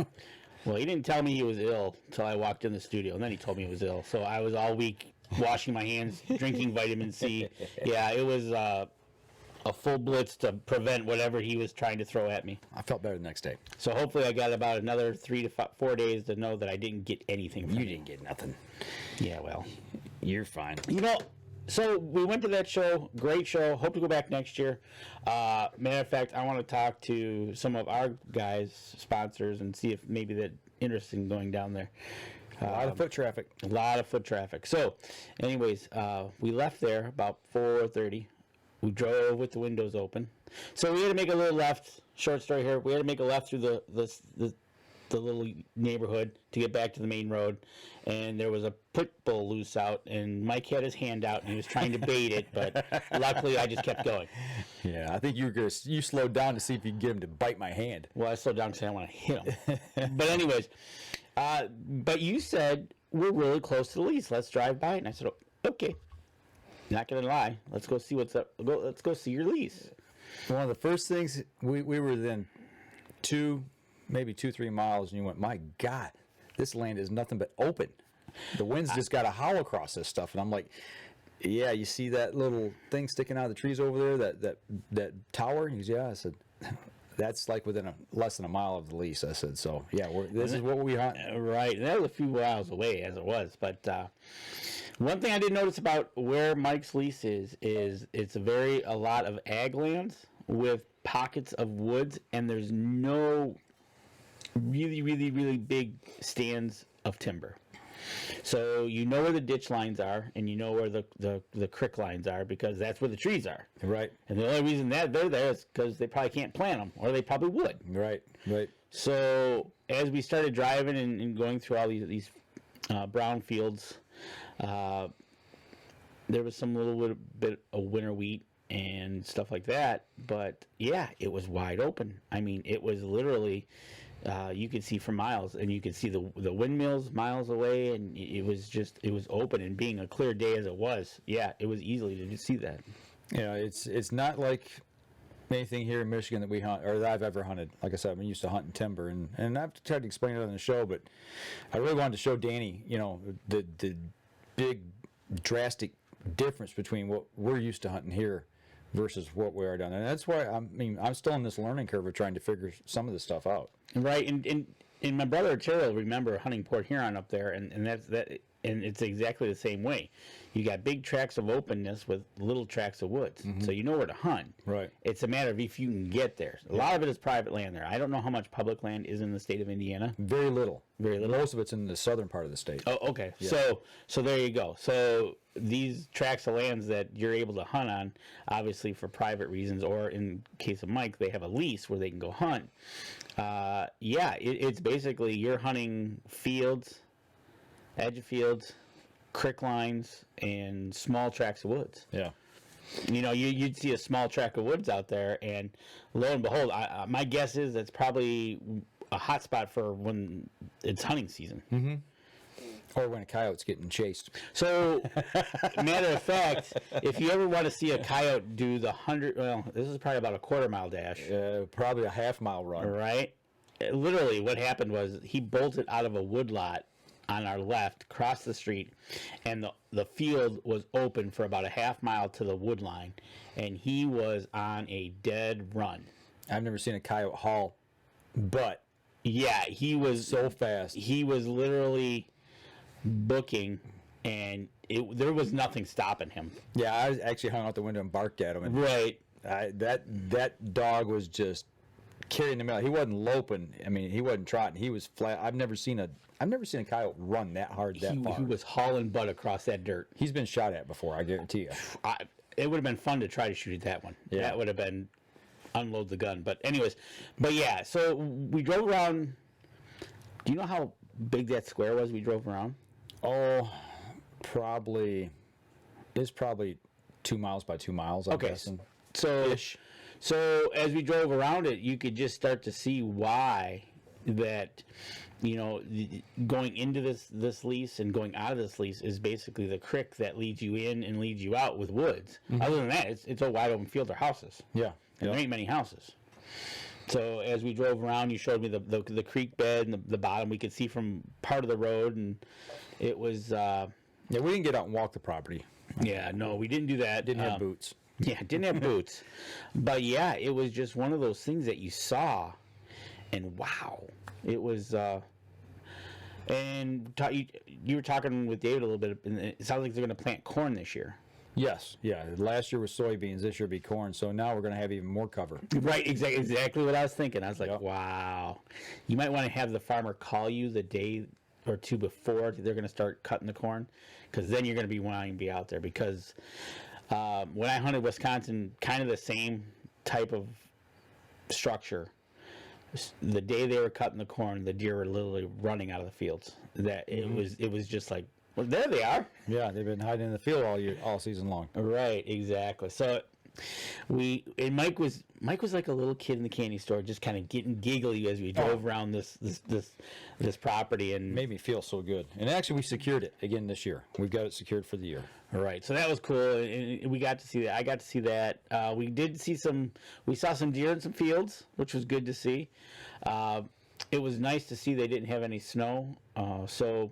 Well, he didn't tell me he was ill until I walked in the studio, and then he told me he was ill. So I was all week washing my hands, drinking vitamin C. Yeah, it was a full blitz to prevent whatever he was trying to throw at me. I felt better the next day. So hopefully I got about another 3 to 4 days to know that I didn't get anything from You him. didn't get nothing. Yeah, well. You're fine. You know, so we went to that show. Great show. Hope to go back next year. Matter of fact, I want to talk to some of our guys, sponsors, and see if maybe they're interested in going down there. A lot of foot traffic. A lot of foot traffic. So, anyways, we left there about 4:30. We drove with the windows open. So we had to make a little left. Short story here. We had to make a left through the little neighborhood to get back to the main road. And there was a pit bull loose out, and Mike had his hand out, and he was trying to bait it, but luckily I just kept going. Yeah, I think you slowed down to see if you could get him to bite my hand. Well, I slowed down because I didn't want to hit him. But anyways, but you said we're really close to the lease. Let's drive by it. And I said, okay. Not gonna lie. Let's go see what's up. Let's go see your lease. One of the first things, we were within 3 miles, and you went, my God, this land is nothing but open. The wind's just got to howl across this stuff. And I'm like, yeah, you see that little thing sticking out of the trees over there, that tower? He goes, yeah. I said, that's like within less than a mile of the lease. I said, so yeah, this is what we hunt. Right, and that was a few miles away as it was. But one thing I did notice about where Mike's lease is it's a lot of ag lands with pockets of woods, and there's no really, really, really big stands of timber. So you know where the ditch lines are, and you know where the creek lines are, because that's where the trees are. Right. And the only reason that they're there is because they probably can't plant them, or they probably would. Right. So as we started driving and going through all these brown fields, there was some little bit of winter wheat and stuff like that. But yeah, it was wide open. I mean, it was literally, you could see for miles, and you could see the windmills miles away, and it was open. And being a clear day as it was, yeah, it was easily to see that. Yeah, it's not like anything here in Michigan that we hunt, or that I've ever hunted. Like I said, I'm used to hunting timber, and I've tried to explain it on the show, but I really wanted to show Danny, the big drastic difference between what we're used to hunting here versus what we are down there. And that's why I'm still on this learning curve of trying to figure some of this stuff out. Right, and my brother Terry will remember hunting Port Huron up there, and that's that. And it's exactly the same way. You got big tracts of openness with little tracts of woods. Mm-hmm. So you know where to hunt. Right. It's a matter of if you can get there. A lot of it is private land there. I don't know how much public land is in the state of Indiana. Very little. Very little. Most of it's in the southern part of the state. Oh, okay. Yeah. So there you go. So these tracts of lands that you're able to hunt on, obviously for private reasons, or in case of Mike, they have a lease where they can go hunt. It's basically you're hunting fields, edge of fields, creek lines, and small tracts of woods. Yeah. You'd see a small tract of woods out there, and lo and behold, my guess is that's probably a hot spot for when it's hunting season. Mm-hmm. Or when a coyote's getting chased. So, matter of fact, if you ever want to see a coyote do the 100, this is probably about a quarter-mile dash. Probably a half-mile run. Right? Literally, what happened was he bolted out of a woodlot on our left, crossed the street, and the field was open for about a half mile to the wood line, and he was on a dead run. I've never seen a coyote haul, but yeah, he was so fast. He was literally booking, and there was nothing stopping him. Yeah, I actually hung out the window and barked at him. And right. That dog was just carrying the mail. He wasn't loping. I mean, he wasn't trotting. He was flat. I've never seen a coyote run that hard that far. He was hauling butt across that dirt. He's been shot at before, I guarantee you. It would have been fun to try to shoot at that one. Yeah. That would have been unload the gun. But anyways, yeah. So we drove around. Do you know how big that square was we drove around? Oh, probably. It's probably 2 miles by 2 miles, I'm guessing. So as we drove around it, you could just start to see why that, going into this lease and going out of this lease is basically the creek that leads you in and leads you out with woods. Mm-hmm. Other than that, it's a wide open field of houses. Yeah. And there ain't many houses. So as we drove around, you showed me the creek bed and the bottom. We could see from part of the road, and it was... yeah, we didn't get out and walk the property. Yeah, no, we didn't do that. Didn't have boots. Yeah, didn't have boots. But yeah, it was just one of those things that you saw, and wow. It was... and you were talking with David a little bit, and it sounds like they're going to plant corn this year. Yes, yeah. Last year was soybeans, this year will be corn, so now we're going to have even more cover. Right, exactly what I was thinking. I was like, wow. You might want to have the farmer call you the day or two before they're going to start cutting the corn, because then you're going to be wanting to be out there. Because when I hunted Wisconsin, kind of the same type of structure. The day they were cutting the corn, the deer were literally running out of the fields. That it was just like, well, there they are. Yeah, they've been hiding in the field all season long. Right, exactly. So Mike was like a little kid in the candy store, just kind of getting giggly as we drove around this property, and made me feel so good. And actually, we secured it again this year. We've got it secured for the year. Right, so that was cool, and we got to see that. I got to see that. We saw some deer in some fields, which was good to see. It was nice to see they didn't have any snow, so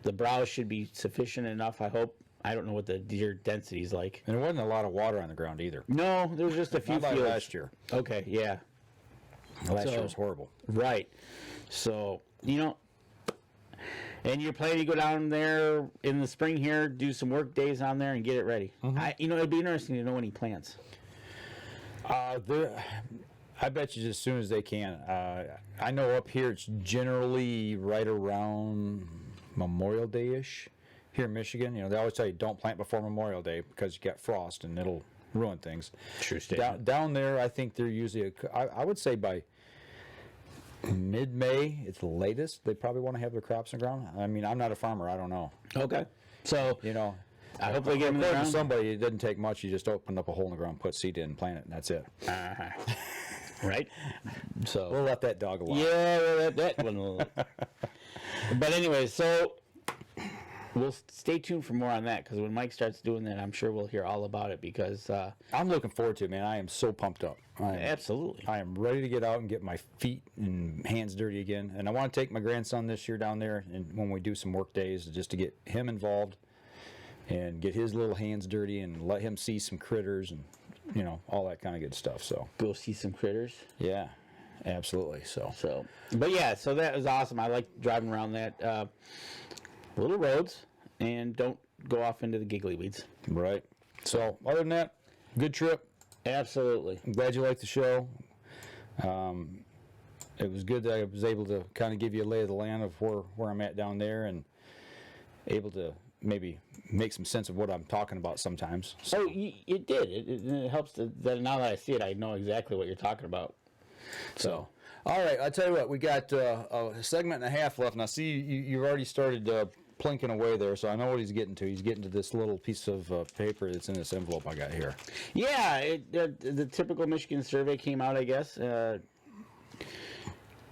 the browse should be sufficient enough, I hope. I don't know what the deer density is like. And there wasn't a lot of water on the ground either. No, there was just a few Not like fields. last year. Okay, yeah. Last year was horrible. Right. So, and you're planning to go down there in the spring here, do some work days on there and get it ready. Mm-hmm. It'd be interesting to know any plans. I bet you as soon as they can. I know up here it's generally right around Memorial Day-ish here in Michigan. They always tell you don't plant before Memorial Day because you got frost and it'll ruin things. True statement. Down there, I think they're usually, I would say by mid-May, it's the latest. They probably want to have their crops in the ground. I mean, I'm not a farmer. I don't know. Okay. So, I hope they get them in the ground. Somebody, it doesn't take much. You just open up a hole in the ground, put seed in, plant it, and that's it. Right? So we'll let that dog alone. Yeah, we'll let that one alone. But anyway, so we'll stay tuned for more on that, because when Mike starts doing that, I'm sure we'll hear all about it, because I'm looking forward to it, man. I am so pumped up. Absolutely. I am ready to get out and get my feet and hands dirty again. And I want to take my grandson this year down there, and when we do some work days, just to get him involved and get his little hands dirty and let him see some critters and all that kind of good stuff. So go see some critters. Yeah, absolutely. So but yeah, so that was awesome. I like driving around that little roads, and don't go off into the giggly weeds. Right. So other than that, good trip. Absolutely. I'm glad you liked the show. It was good that I was able to kind of give you a lay of the land of where I'm at down there, and able to maybe make some sense of what I'm talking about sometimes. So it did. It helps that now that I see it, I know exactly what you're talking about. So all right, I'll tell you what, we got a segment and a half left, and I see you've already started plinking away there, so I know what he's getting to. He's getting to this little piece of paper that's in this envelope I got here. Yeah, the typical Michigan survey came out, I guess.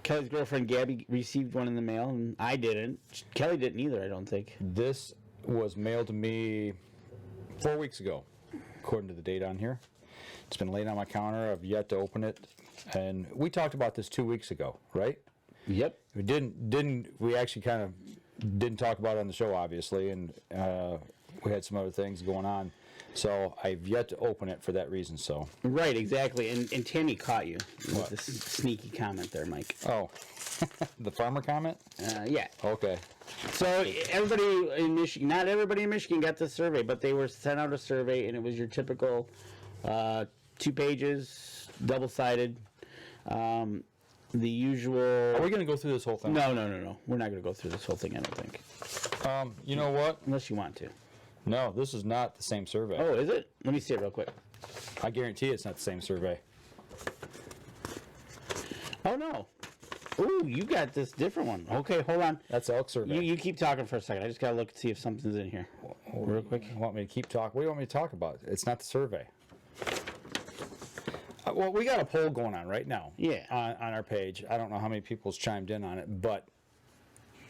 Kelly's girlfriend Gabby received one in the mail, and I didn't. Kelly didn't either, I don't think. This was mailed to me 4 weeks ago, according to the date on here. It's been laid on my counter. I've yet to open it. And we talked about this 2 weeks ago, right? Yep. We actually kind of didn't talk about it on the show, obviously, and we had some other things going on. So I've yet to open it for that reason. So right, exactly. And Tammy caught you with this sneaky comment there, Mike. Oh, the farmer comment? Yeah. Okay. So everybody in Michigan, not everybody in Michigan got this survey, but they were sent out a survey, and it was your typical 2 pages, double-sided, The usual. Are we going to go through this whole thing? No. We're not going to go through this whole thing, I don't think. You know what? Unless you want to. No, this is not the same survey. Oh, is it? Let me see it real quick. I guarantee it's not the same survey. Oh, no. Ooh, you got this different one. Okay, hold on. That's elk survey. You keep talking for a second. I just got to look and see if something's in here. Real quick. You want me to keep talking? What do you want me to talk about? It's not the survey. Well, we got a poll going on right now. Yeah. On our page. I don't know how many people's chimed in on it, but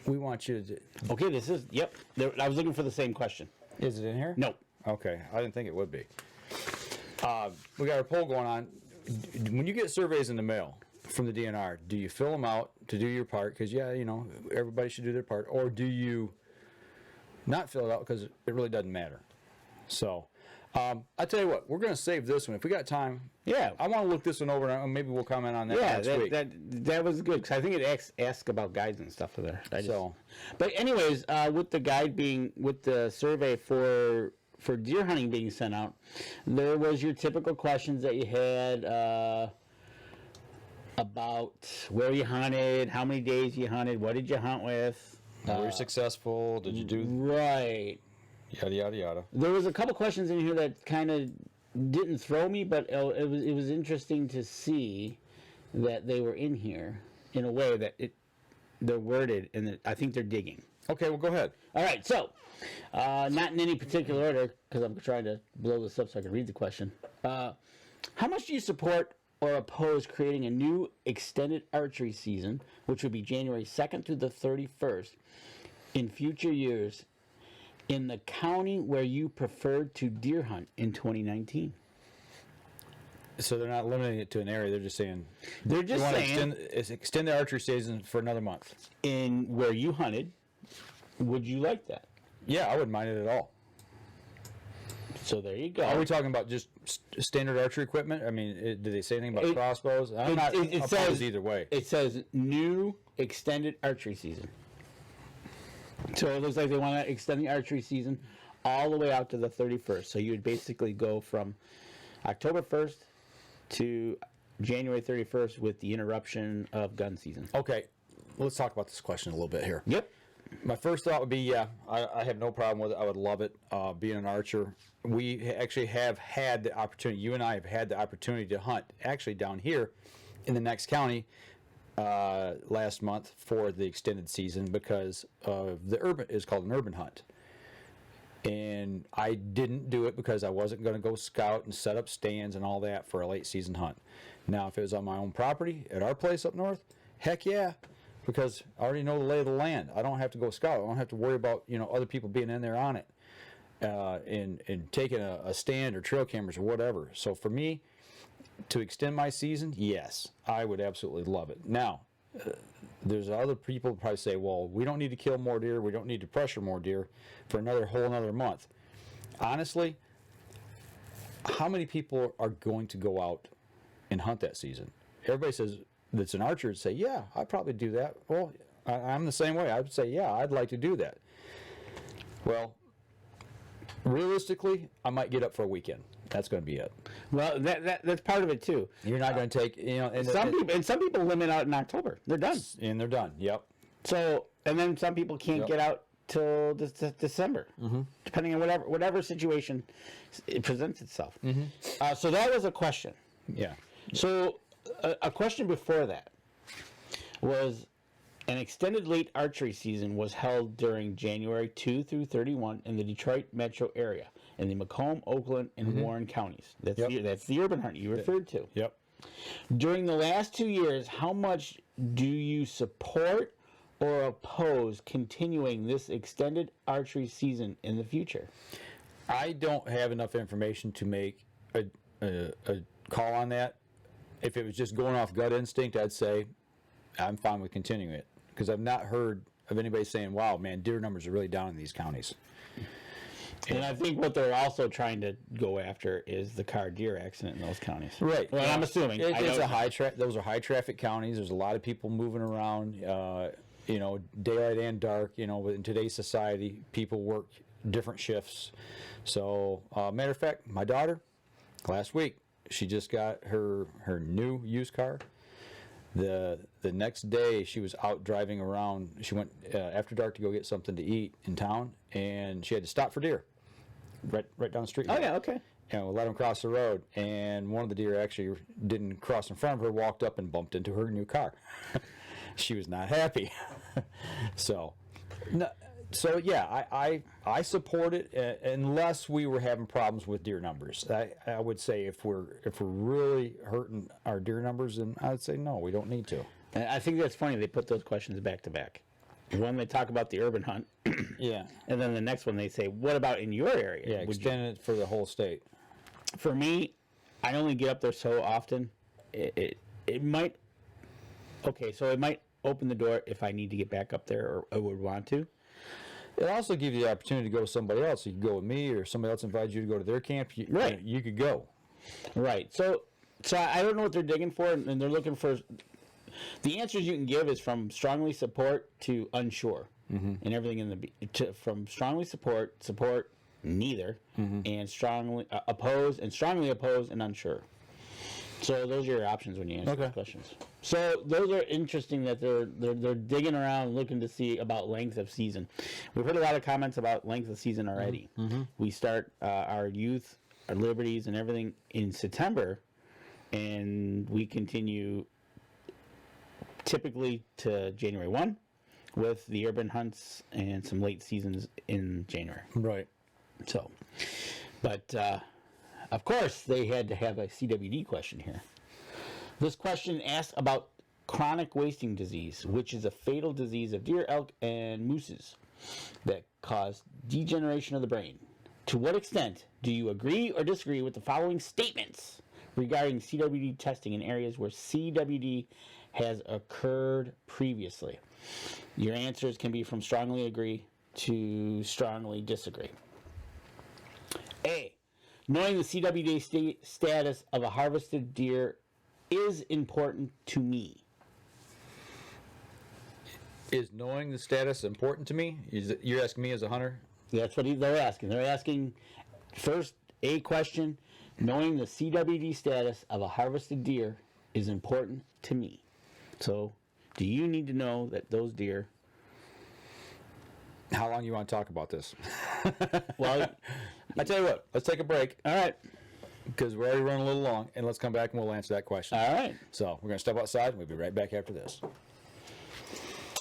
we want you to. Okay, this is. Yep. I was looking for the same question. Is it in here? No. Okay, I didn't think it would be. We got a poll going on. When you get surveys in the mail from the DNR, do you fill them out to do your part? Because, yeah, you know, everybody should do their part. Or do you not fill it out because it really doesn't matter? So, I tell you what, we're going to save this one. If we got time, Yeah. I want to look this one over, and maybe we'll comment on that Yeah, next week. that was good because I think it asks about guides and stuff for there. But anyways, with the guide being with the survey for deer hunting being sent out, there was your typical questions that you had about where you hunted, how many days you hunted, what did you hunt with, Were you successful? Did you do right? yada yada yada? There was a couple questions in here that kind of didn't throw me, but it was interesting to see that they were in here in a way that they're worded and that I think they're digging. Okay, well, go ahead. All right, so not in any particular order because I'm trying to blow this up so I can read the question. How much do you support or oppose creating a new extended archery season, which would be January 2nd through the 31st, in future years in the county where you preferred to deer hunt in 2019? So they're not limiting it to an area. They're just saying They're just saying extend the archery season for another month. in where you hunted, would you like that? Yeah, I wouldn't mind it at all. So there you go. Are we talking about just standard archery equipment? I mean, did they say anything about crossbows? I'm not opposed says either way. It says new extended archery season. So it looks like they want to extend the archery season all the way out to the 31st. So you would basically go from October 1st to January 31st with the interruption of gun season. Okay, let's talk about this question a little bit here. Yep. My first thought would be, yeah, I have no problem with it. I would love it. Being an archer, we actually have had the opportunity. You and I have had the opportunity to hunt actually down here in the next county last month for the extended season because the urban is called an urban hunt. And I didn't do it because I wasn't going to go scout and set up stands and all that for a late season hunt. Now, if it was on my own property at our place up north, heck yeah, because I already know the lay of the land. I don't have to go scout. I don't have to worry about other people being in there on it and taking a stand or trail cameras or whatever. So for me, to extend my season, yes, I would absolutely love it. Now, there's other people who probably say, well, we don't need to kill more deer. We don't need to pressure more deer for another month. Honestly, how many people are going to go out and hunt that season? Everybody says that's an archer would say, yeah, I'd probably do that. Well, I'm the same way. I would say, yeah, I'd like to do that. Well, realistically, I might get up for a weekend. That's going to be it. Well, that's part of it too. You're not going to take, and some people limit out in October. They're done. And they're done. Yep. So, and then some people can't get out till December, depending on whatever situation it presents itself. So that was a question. Yeah. So a question before that was an extended late archery season was held during January 2 through 31 in the Detroit metro area in the Macomb, Oakland, and Warren counties. That's the urban hunt you referred to. Yep. During the last 2 years, how much do you support or oppose continuing this extended archery season in the future? I don't have enough information to make a call on that. If it was just going off gut instinct, I'd say I'm fine with continuing it because I've not heard of anybody saying, wow, man, deer numbers are really down in these counties. And I think what they're also trying to go after is the car deer accident in those counties. Right. Well, I'm assuming. Those are high traffic counties. There's a lot of people moving around, daylight and dark. In today's society, people work different shifts. So, matter of fact, my daughter, last week, she just got her new used car. The next day, she was out driving around. She went after dark to go get something to eat in town, and she had to stop for deer right down the street. Oh, yeah, okay. And we let them cross the road, and one of the deer actually didn't cross in front of her, walked up and bumped into her new car. She was not happy. So yeah, I support it unless we were having problems with deer numbers. I would say if we're really hurting our deer numbers, then I would say no, we don't need to. And I think that's funny. They put those questions back to back. One, they talk about the urban hunt. Yeah. And then the next one, they say, what about in your area? Yeah, extend it for the whole state. For me, I only get up there so often. It might... Okay, so it might open the door if I need to get back up there or I would want to. It also gives you the opportunity to go with somebody else. You could go with me, or somebody else invites you to go to their camp. Right. You could go. Right. So I don't know what they're digging for, and they're looking for... The answers you can give is from strongly support to unsure, and everything in the from strongly support, neither, and strongly oppose, and strongly oppose, and unsure. So those are your options when you answer those questions. So those are interesting that they're digging around looking to see about length of season. We've heard a lot of comments about length of season already. We start our youth, our liberties, and everything in September, and we continue typically to January 1 with the urban hunts and some late seasons in January. Right. So, but of course they had to have a CWD question here. This question asks about chronic wasting disease, which is a fatal disease of deer, elk, and mooses that cause degeneration of the brain. To what extent do you agree or disagree with the following statements regarding CWD testing in areas where CWD has occurred previously? Your answers can be from strongly agree to strongly disagree. A. Knowing the CWD status of a harvested deer is important to me. Is knowing the status important to me? You're asking me as a hunter? That's what they're asking. They're asking first a question. Knowing the CWD status of a harvested deer is important to me. So, do you need to know that those deer... How long you want to talk about this? Well, I tell you what, let's take a break. All right. Because we're already running a little long, and let's come back and we'll answer that question. All right. So, we're going to step outside, and we'll be right back after this.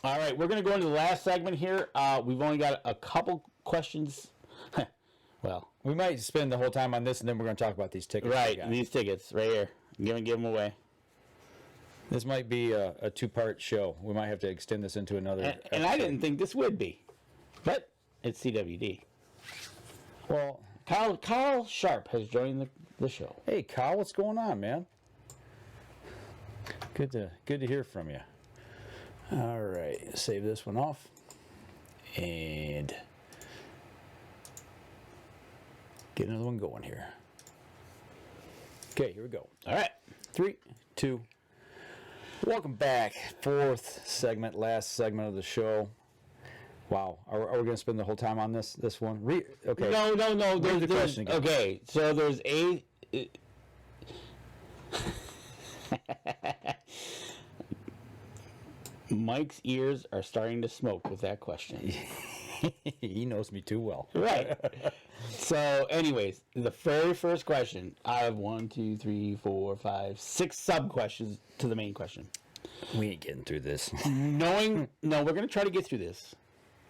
All right, we're going to go into the last segment here. We've only got a couple questions. Well, we might spend the whole time on this, and then we're going to talk about these tickets. Right, these tickets right here. I'm going to give them away. This might be a two-part show. We might have to extend this into another. And I didn't think this would be, but it's CWD. Well, Kyle Sharp has joined the show. Hey, Kyle, what's going on, man? Good to hear from you. All right, save this one off, and get another one going here. Okay, here we go. All right, 3, 2. Welcome back. Fourth segment, last segment of the show. Wow, are we going to spend the whole time on this one? Okay. No. Read the question again. Okay, so there's a. Mike's ears are starting to smoke with that question. He knows me too well. Right. So, anyways, the very first question, I have 1, 2, 3, 4, 5, 6 sub questions to the main question. We ain't getting through this. No, we're going to try to get through this.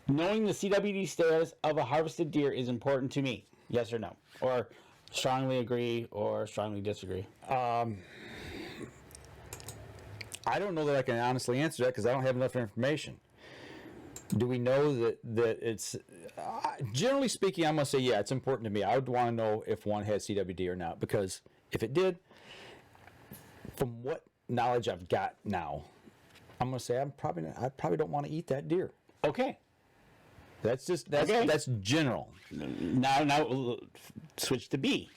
Knowing the CWD status of a harvested deer is important to me. Yes or no? Or strongly agree or strongly disagree? I don't know that I can honestly answer that because I don't have enough information. Do we know that it's... generally speaking, I'm going to say, yeah, it's important to me. I would want to know if one had CWD or not, because if it did, from what knowledge I've got now, I'm going to say I probably don't want to eat that deer. Okay. That's general. Now we'll switch to B.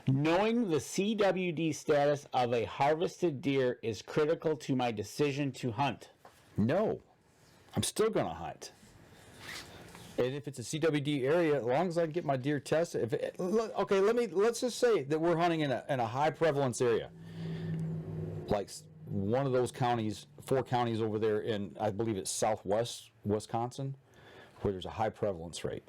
Knowing the CWD status of a harvested deer is critical to my decision to hunt. No. I'm still going to hunt. And if it's a CWD area, as long as I can get my deer tested. Let's just say that we're hunting in a high prevalence area, like one of those counties, 4 counties over there in, I believe it's southwest Wisconsin, where there's a high prevalence rate.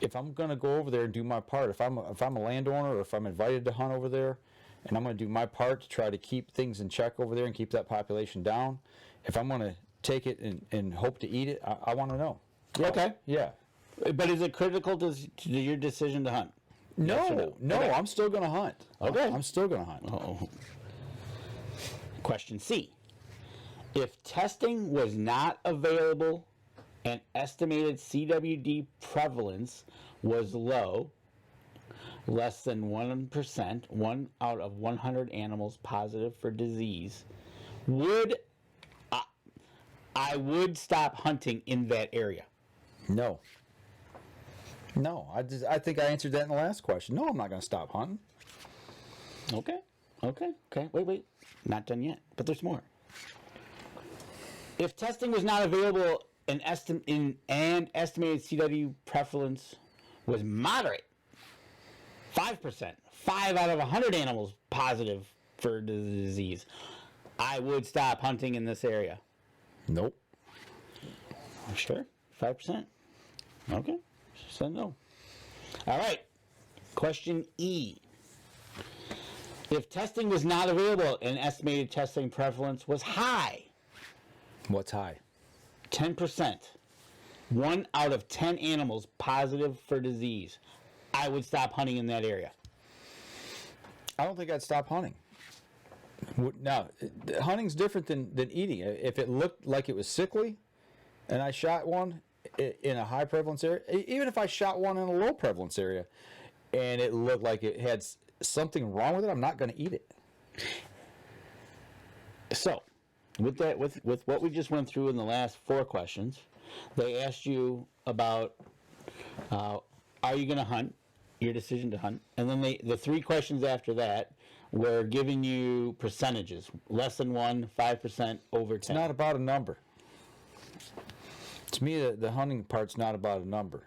If I'm going to go over there and do my part, if I'm a landowner or if I'm invited to hunt over there, and I'm going to do my part to try to keep things in check over there and keep that population down, if I'm going to take it and hope to eat it, I want to know. Okay. Yeah. But is it critical to your decision to hunt? Yes or No, Okay. I'm still going to hunt. Okay. I'm still going to hunt. Oh. Question C. If testing was not available and estimated CWD prevalence was low, less than 1%, 1 out of 100 animals positive for disease, I would stop hunting in that area. No. I think I answered that in the last question. No, I'm not going to stop hunting. Okay. Wait. Not done yet, but there's more. If testing was not available and estimated CW prevalence was moderate, 5%, 5 out of 100 animals positive for the disease, I would stop hunting in this area. Nope. Sure, 5%. Okay, she said no. All right, question E. If testing was not available and estimated testing prevalence was high, What's high? 10%, 1 out of 10 animals positive for disease, I would stop hunting in that area. I don't think I'd stop hunting. Now, hunting's different than eating. If it looked like it was sickly, and I shot one in a high prevalence area, even if I shot one in a low prevalence area, and it looked like it had something wrong with it, I'm not going to eat it. So, with that, with what we just went through in the last 4 questions, they asked you about are you going to hunt, your decision to hunt, and then the 3 questions after that were giving you percentages: less than 1, 5%, over 10. It's not about a number. To me, the hunting part's not about a number.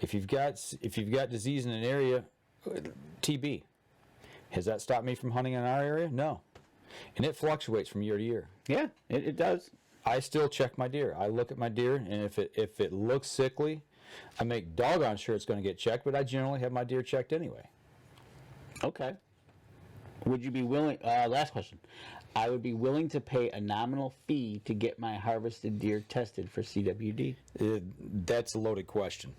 If you've got disease in an area, TB, has that stopped me from hunting in our area? No, and it fluctuates from year to year. Yeah, it does. I still check my deer. I look at my deer, and if it looks sickly, I make doggone sure it's going to get checked. But I generally have my deer checked anyway. Okay. Would you be willing? Last question. I would be willing to pay a nominal fee to get my harvested deer tested for CWD. That's a loaded question.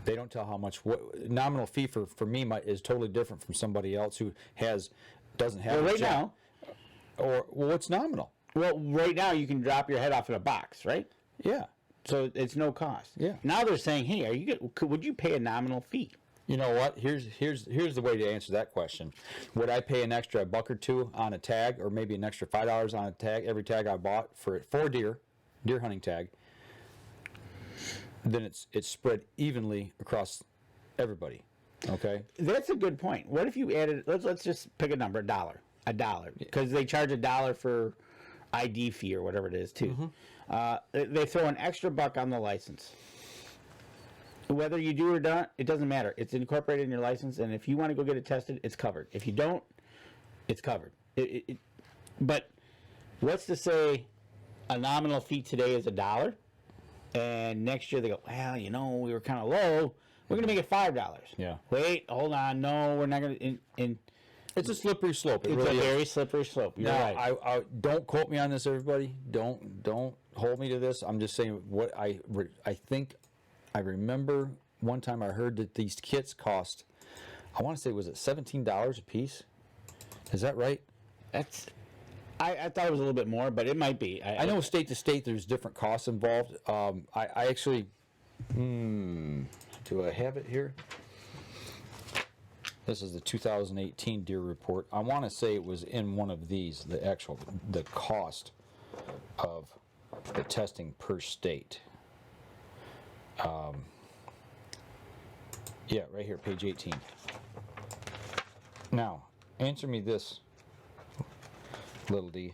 They don't tell how much. What nominal fee for me is totally different from somebody else who doesn't have. Well, a right check. now. Or what's nominal? Well, right now you can drop your head off in a box, right? Yeah. So it's no cost. Yeah. Now they're saying, hey, would you pay a nominal fee? You know what? Here's the way to answer that question. Would I pay an extra $1 or $2 on a tag, or maybe an extra $5 on a tag, every tag I bought for deer hunting tag? Then it's spread evenly across everybody. Okay. That's a good point. What if you added? Let's just pick a number, $1, because they charge $1 for ID fee or whatever it is too. Mm-hmm. They throw an extra $1 on the license. Whether you do or not, it doesn't matter. It's incorporated in your license, and if you want to go get it tested, it's covered. If you don't, it's covered. But what's to say a nominal fee today is $1, and next year they go, well, we were kind of low. We're going to make it $5. Yeah. Wait, hold on. No, we're not going to. It's a slippery slope. It's a very slippery slope. You're right. I don't quote me on this, everybody. Don't hold me to this. I'm just saying what I think. I remember one time I heard that these kits cost, I want to say, was it $17 a piece? Is that right? I thought it was a little bit more, but it might be. I know state to state there's different costs involved. I actually, do I have it here? This is the 2018 deer report. I want to say it was in one of these, the cost of the testing per state. Yeah, right here, page 18. Now, answer me this, little D.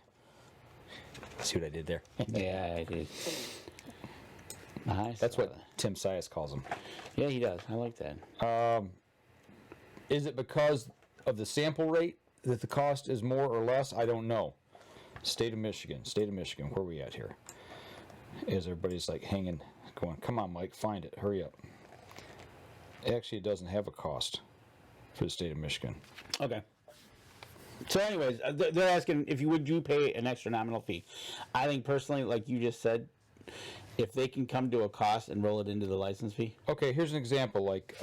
See what I did there? Yeah, I did. That's what Tim Sias calls them. Yeah, he does. I like that. Is it because of the sample rate that the cost is more or less, I don't know. State of Michigan, where are we at here? As everybody's like hanging, going, come on, Mike, find it, hurry up. Actually, it doesn't have a cost for the state of Michigan. Okay. So, anyways, they're asking if would you pay an extra nominal fee. I think personally, like you just said, if they can come to a cost and roll it into the license fee. Okay, here's an example. Like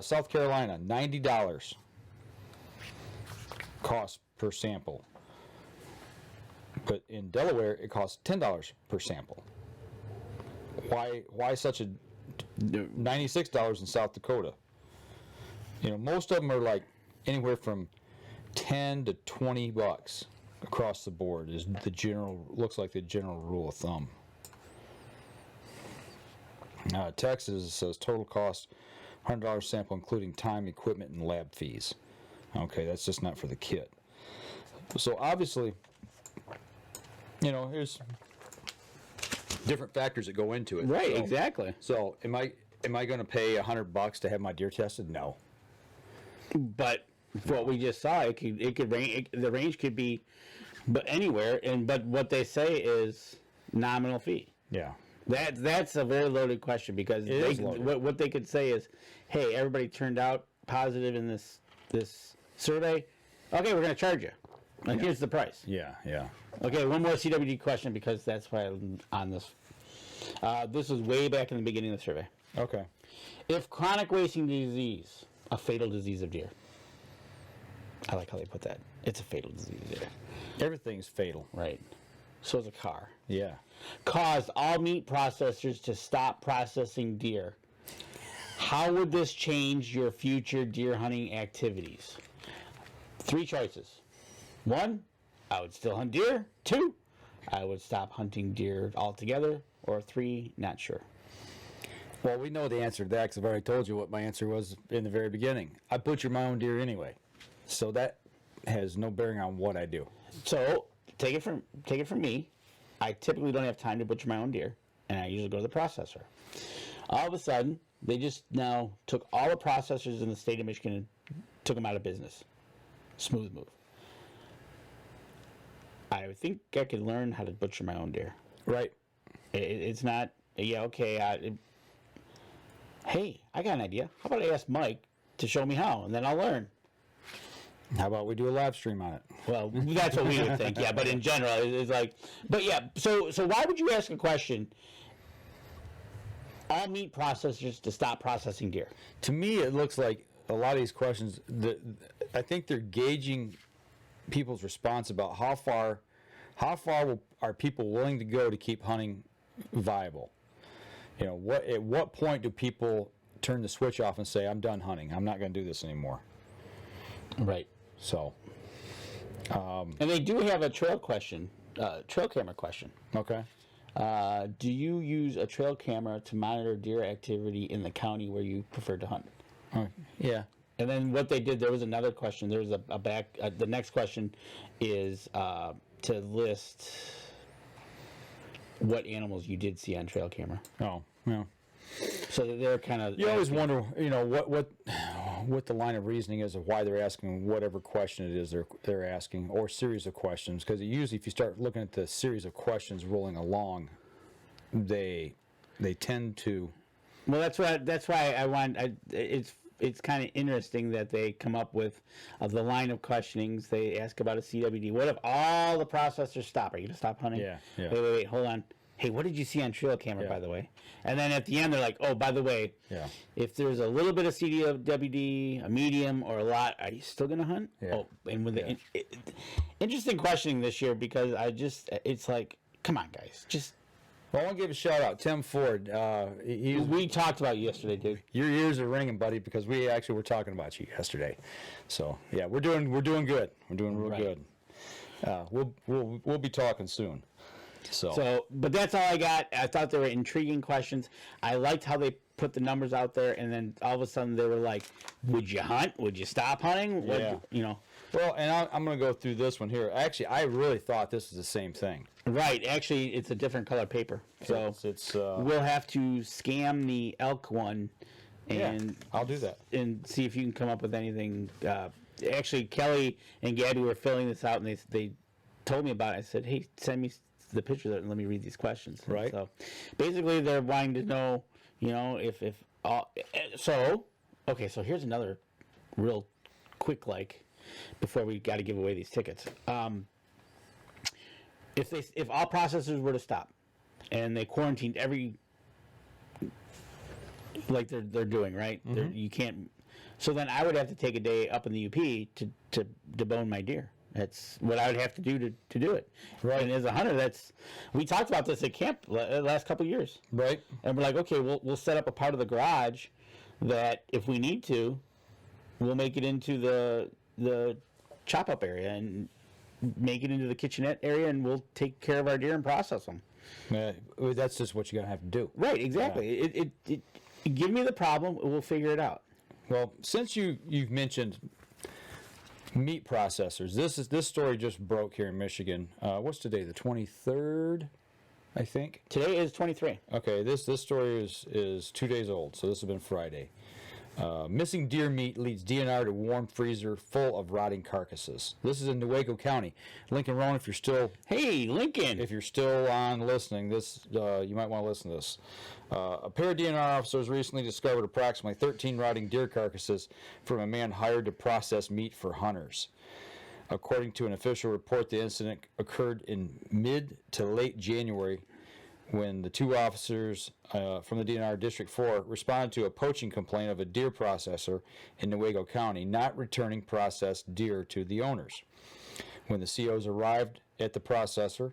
South Carolina, $90 cost per sample. But in Delaware, it costs $10 per sample. Why such a $96 in South Dakota? You know, most of them are like anywhere from 10 to 20 bucks across the board is the general, looks like the general rule of thumb. Texas says total cost $100 sample including time, equipment, and lab fees. Okay, that's just not for the kit. So obviously, you know, here's different factors that go into it. Right, So, exactly. So am I going to pay $100 to have my deer tested? No. But what we just saw, it could range. The range could be, but anywhere. But what they say is nominal fee. Yeah. That's a very loaded question because what they could say is, hey, everybody turned out positive in this survey. Okay, we're going to charge you. And here's the price. Yeah, yeah. Okay, one more CWD question because that's why I'm on this. This was way back in the beginning of the survey. Okay. If chronic wasting disease, a fatal disease of deer. I like how they put that. It's a fatal disease of deer. Everything's fatal. Right. So is a car. Yeah. Caused all meat processors to stop processing deer. How would this change your future deer hunting activities? 3 choices. 1, I would still hunt deer. 2, I would stop hunting deer altogether. Or 3, not sure. Well, we know the answer to that because I've already told you what my answer was in the very beginning. I butcher my own deer anyway. So that has no bearing on what I do. So take it from me. I typically don't have time to butcher my own deer, and I usually go to the processor. All of a sudden, they just now took all the processors in the state of Michigan and took them out of business. Smooth move. I think I could learn how to butcher my own deer. Right. It's not, yeah, okay. Hey, I got an idea. How about I ask Mike to show me how, and then I'll learn. How about we do a live stream on it? Well, that's what we would think, yeah. But in general, it's like, but yeah. So why would you ask a question? All meat processors to stop processing deer. To me, it looks like a lot of these questions. I think they're gauging people's response about how far are people willing to go to keep hunting viable. You know, at what point do people turn the switch off and say, "I'm done hunting. I'm not going to do this anymore." Right. So, and they do have a trail camera question. Okay. Do you use a trail camera to monitor deer activity in the county where you prefer to hunt? Yeah. And then what they did, there was another question. There was the next question is to list what animals you did see on trail camera. Oh, yeah. So they're kind of. You always wonder, you know, what the line of reasoning is of why they're asking whatever question it is they're asking, or series of questions. Because usually, if you start looking at the series of questions rolling along, they tend to. Well, that's why I want. It's kind of interesting that they come up with the line of questionings. They ask about a CWD. What if all the processors stop? Are you going to stop hunting? Yeah. Wait, hold on. Hey, what did you see on trail camera, by the way? And then at the end, they're like, oh, by the way, if there's a little bit of CWD, a medium, or a lot, are you still going to hunt? Yeah. Oh, and with the interesting questioning this year because it's like, come on, guys, just. Well, I want to give a shout out, Tim Ford. We talked about you yesterday, dude. Your ears are ringing, buddy, because we actually were talking about you yesterday. So yeah, we're doing good. We're doing real good. We'll be talking soon. So, but that's all I got. I thought they were intriguing questions. I liked how they put the numbers out there, and then all of a sudden they were like, "Would you hunt? Would you stop hunting?" You know. Well, and I'm going to go through this one here. Actually, I really thought this was the same thing. Right. Actually, it's a different color paper. So it's we'll have to scam the elk one, and I'll do that and see if you can come up with anything actually, Kelly and Gabby were filling this out, and they told me about it. I said, hey, send me the picture and let me read these questions. Right. So basically, they're wanting to know, if so. Okay, so here's another real quick before we got to give away these tickets. If all processors were to stop, and they quarantined every, like they're doing, right? You can't. So then I would have to take a day up in the UP to debone my deer. That's what I would have to do to do it. Right. And as a hunter, we talked about this at camp the last couple of years. Right. And we're like, okay, we'll set up a part of the garage that if we need to, we'll make it into the chop up area and make it into the kitchenette area, and we'll take care of our deer and process them. That's just what you're gonna have to do. Right. Exactly. Yeah. It give me the problem. We'll figure it out. Well, since you've mentioned meat processors, this story just broke here in Michigan. What's today? The 23rd, I think. Today is 23. Okay, this story is 2 days old, so this has been Friday. Missing deer meat leads DNR to warm freezer full of rotting carcasses. This is in Newaygo County. Lincoln Rowan, if you're still on listening, this you might want to listen to this. A pair of DNR officers recently discovered approximately 13 rotting deer carcasses from a man hired to process meat for hunters. According to an official report, the incident occurred in mid to late January when the two officers from the DNR District 4 responded to a poaching complaint of a deer processor in Newaygo County not returning processed deer to the owners. When the COs arrived at the processor,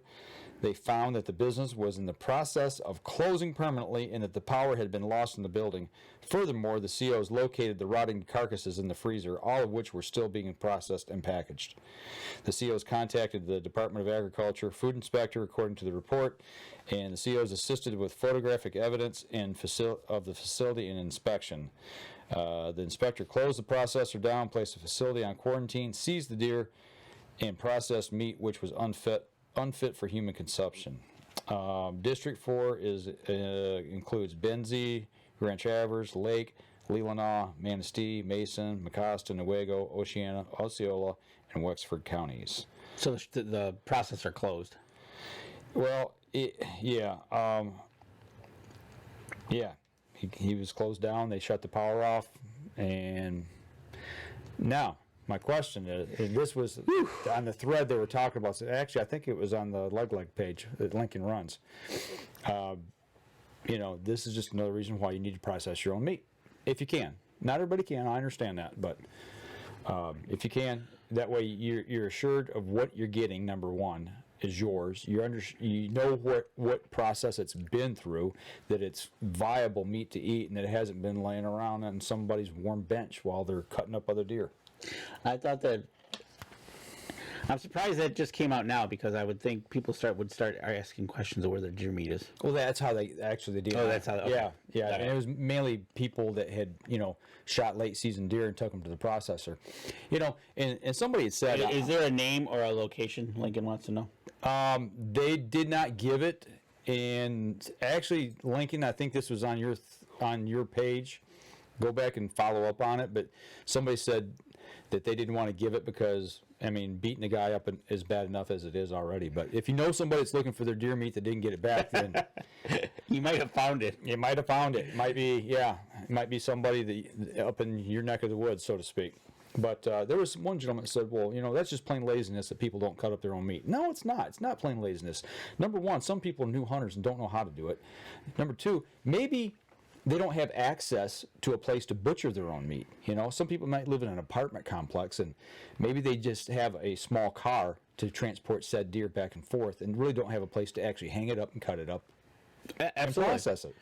they found that the business was in the process of closing permanently and that the power had been lost in the building. Furthermore, the COs located the rotting carcasses in the freezer, all of which were still being processed and packaged. The COs contacted the Department of Agriculture food inspector, according to the report, and the COs assisted with photographic evidence of the facility and inspection. The inspector closed the processor down, placed the facility on quarantine, seized the deer, and processed meat which was unfit for human consumption. District 4 includes Benzie, Grand Traverse, Lake, Leelanau, Manistee, Mason, Mecosta, Newaygo, Oceana, Osceola, and Wexford counties. So the processor closed. Well, yeah. He was closed down. They shut the power off, and now my question is, this was on the thread they were talking about. So actually, I think it was on the Leg page that Lincoln runs. This is just another reason why you need to process your own meat, if you can. Not everybody can. I understand that, but if you can, that way you're assured of what you're getting. Number one is yours. You know what process it's been through, that it's viable meat to eat, and that it hasn't been laying around on somebody's warm bench while they're cutting up other deer. I thought that. I'm surprised that just came out now, because I would think people would start asking questions of where their deer meat is. Well, that's how they actually did. Oh, that's how. Okay. Yeah, and it was mainly people that had shot late season deer and took them to the processor. And somebody had said, is there a name or a location? Lincoln wants to know. They did not give it, and actually, Lincoln, I think this was on your page. Go back and follow up on it, but somebody said that they didn't want to give it because, beating a guy up is bad enough as it is already. But if you know somebody that's looking for their deer meat that didn't get it back, then you might have found it. You might have found it. It might be somebody up in your neck of the woods, so to speak. But there was one gentleman that said, well, that's just plain laziness that people don't cut up their own meat. No, it's not. It's not plain laziness. Number one, some people are new hunters and don't know how to do it. Number two, maybe they don't have access to a place to butcher their own meat. Some people might live in an apartment complex, and maybe they just have a small car to transport said deer back and forth, and really don't have a place to actually hang it up and cut it up, and process it,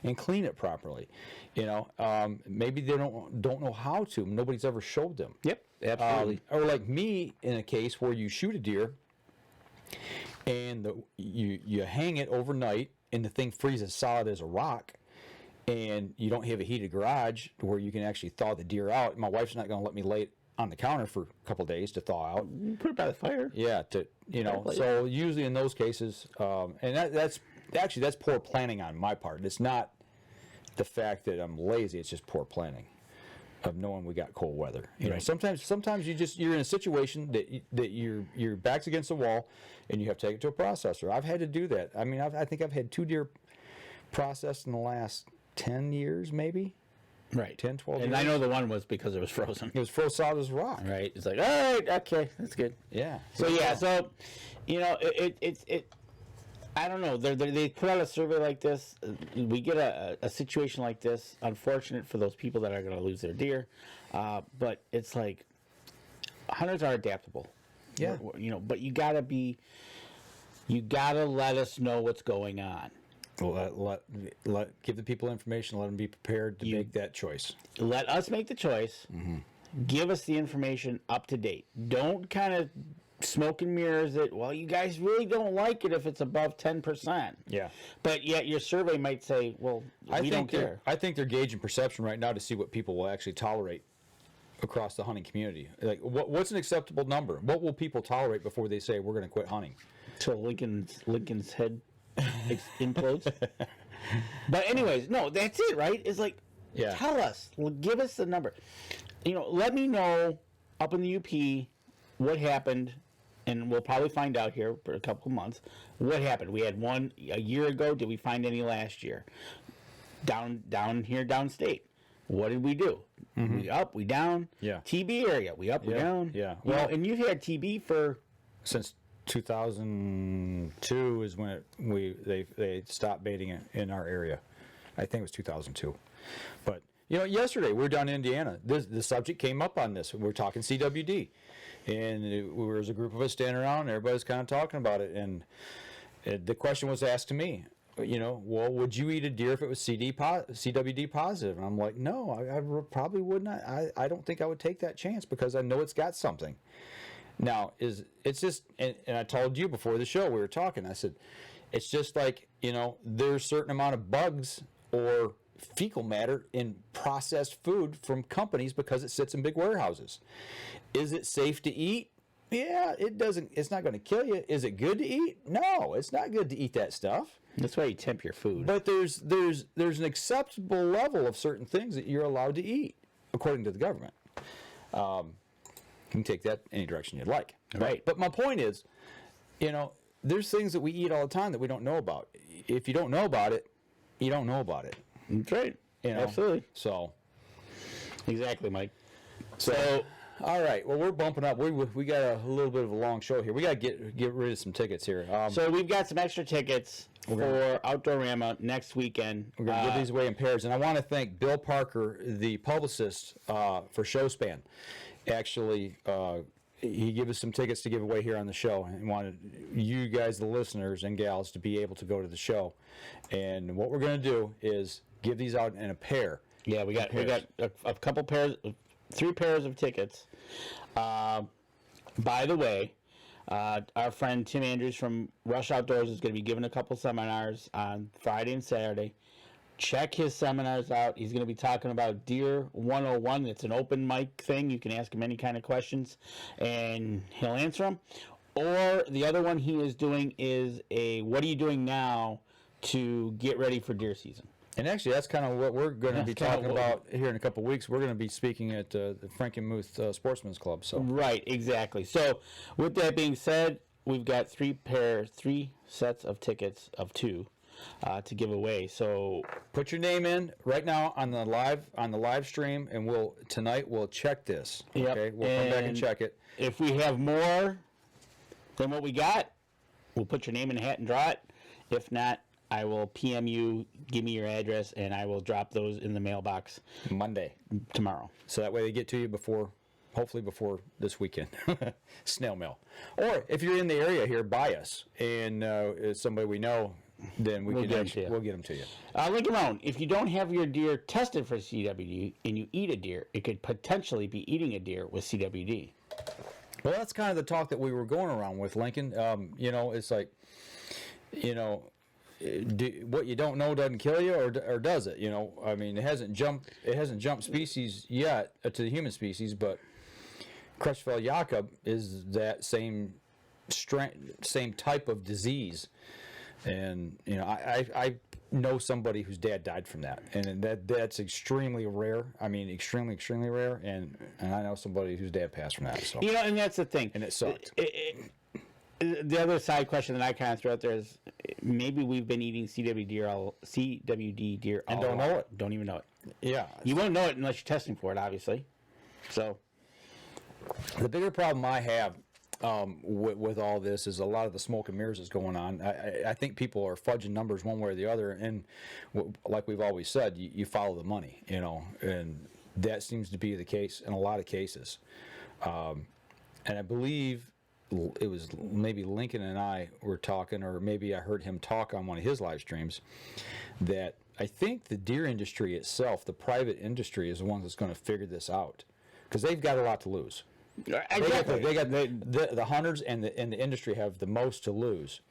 and clean it properly. Maybe they don't know how to. Nobody's ever showed them. Yep, absolutely. Or like me, in a case where you shoot a deer, and you hang it overnight, and the thing freezes solid as a rock. And you don't have a heated garage where you can actually thaw the deer out. My wife's not going to let me lay it on the counter for a couple of days to thaw out. Put it by the fire. Yeah, so usually in those cases, and that's poor planning on my part. It's not the fact that I'm lazy; it's just poor planning. of knowing we got cold weather. You know, Right. sometimes you're in a situation that your back's against the wall, and you have to take it to a processor. I've had to do that. I mean, I think I've had 2 deer processed in the last 10 years, maybe Right. 10, 12 And years. I know the one was because it was frozen. It was frozen solid as rock. Right. It's like, all right, okay, that's good. Yeah. So yeah, so you know, it I don't know. They put out a survey like this. We get a situation like this. Unfortunate for those people that are going to lose their deer, but it's like hunters are adaptable. Yeah. You know, but you gotta let us know what's going on. Give the people information. Let them be prepared to make that choice. Let us make the choice. Give us the information up to date. Don't kind of smoke and mirrors it. Well, you guys really don't like it if it's above 10%. Yeah. But yet your survey might say, well, we don't care. I think they're gauging perception right now to see what people will actually tolerate across the hunting community. Like, what's an acceptable number? What will people tolerate before they say we're going to quit hunting? So Lincoln's head implodes. But anyways, no, that's it, right? It's like, Yeah. tell us, give us the number. You know, let me know up in the UP what happened, and we'll probably find out here for a couple of months what happened. We had one a year ago. Did we find any last year? Down here, downstate. What did we do? We up, we down. Yeah. TB area, we up, we down. Yeah. Well, and you've had TB for Since 2002 is when they stopped baiting it in our area. I think it was 2002. But you know, yesterday we were down in Indiana. The subject came up on this. We were talking CWD, and there was a group of us standing around, and everybody was kind of talking about it. And the question was asked to me, you know, well, would you eat a deer if it was CWD positive? And I'm like, no, I probably wouldn't. I don't think I would take that chance because I know it's got something. Now, it's just, and I told you before the show, we were talking, I said, it's just like, you know, there's a certain amount of bugs or fecal matter in processed food from companies because it sits in big warehouses. Is it safe to eat? Yeah, it's not going to kill you. Is it good to eat? No, it's not good to eat that stuff. that's why you temp your food. But there's an acceptable level of certain things that you're allowed to eat, according to the government. You can take that any direction you'd like. Right. But my point is, you know, there's things that we eat all the time that we don't know about. If you don't know about it, you don't know about it. That's right. You know? Absolutely. So, Exactly, Mike. so all right. Well, we're bumping up. We got a little bit of a long show here. We got to get rid of some tickets here. So we've got some extra tickets for Outdoorama next weekend. We're going to give these away in pairs. And I want to thank Bill Parker, the publicist for Showspan. Actually, he gave us some tickets to give away here on the show and wanted you guys, the listeners and gals, to be able to go to the show. And what we're going to do is give these out in a pair. Yeah, we got a couple pairs, 3 pairs of tickets. By the way, our friend Tim Andrews from Rush Outdoors is going to be giving a couple seminars on Friday and Saturday. Check his seminars out. He's going to be talking about Deer 101. It's an open mic thing. You can ask him any kind of questions, and he'll answer them. Or the other one he is doing is a what are you doing now to get ready for deer season? And actually, that's kind of what we're going to be kinda talking about here in a couple of weeks. We're going to be speaking at the Frankenmuth Sportsman's Club. So Right, exactly. So with that being said, we've got 3 sets of tickets of 2 to give away. So put your name in right now on the live stream, and tonight we'll check this. Yep. Okay, we'll come back and check it. If we have more than what we got, we'll put your name in a hat and draw it. If not, I will PM you, give me your address, and I will drop those in the mailbox Monday, tomorrow. so that way they get to you hopefully before this weekend. Snail mail. Or if you're in the area here, buy us, and it's somebody we know, then we'll get them to you. Lincoln Roan, if you don't have your deer tested for CWD and you eat a deer, it could potentially be eating a deer with CWD. Well, that's kind of the talk that we were going around with, Lincoln. You know, it's like, you know, what you don't know doesn't kill you, or does it? You know, I mean, it hasn't jumped species yet to the human species, but Crutchfeld Jakob is that same type of disease, and you know, know somebody whose dad died from that, and that's extremely rare. I mean, extremely rare. And I know somebody whose dad passed from that. So and that's the thing. and it sucked. The other side question that I kind of throw out there is maybe we've been eating CWD deer all And don't know it. Don't even know it. Yeah, You won't know it unless you're testing for it, obviously. So the bigger problem I have with all this is a lot of the smoke and mirrors is going on. I think people are fudging numbers one way or the other, and like we've always said, you follow the money, and that seems to be the case in a lot of cases. And I believe it was maybe Lincoln and I were talking, or maybe I heard him talk on one of his live streams, that I think the deer industry itself, the private industry, is the one that's going to figure this out, because they've got a lot to lose. exactly. They got the hunters and the industry have the most to lose.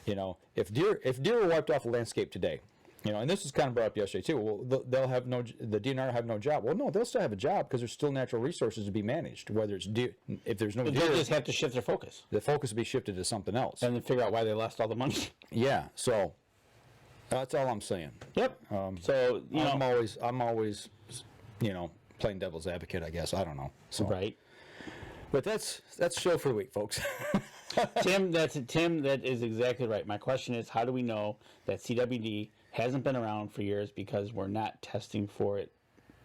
If deer were wiped off the landscape today, and this was kind of brought up yesterday too. Well, the DNR have no job. Well, no, they'll still have a job because there's still natural resources to be managed. Whether it's deer, if there's no They deer, just have to shift their focus the focus will be shifted to something else. and then figure out why they lost all the money. Yeah, so that's all I'm saying. Yep. So I'm always, playing devil's advocate. I guess I don't know. So. right. But that's the show for the week, folks. Tim, that is exactly right. My question is, how do we know that CWD hasn't been around for years because we're not testing for it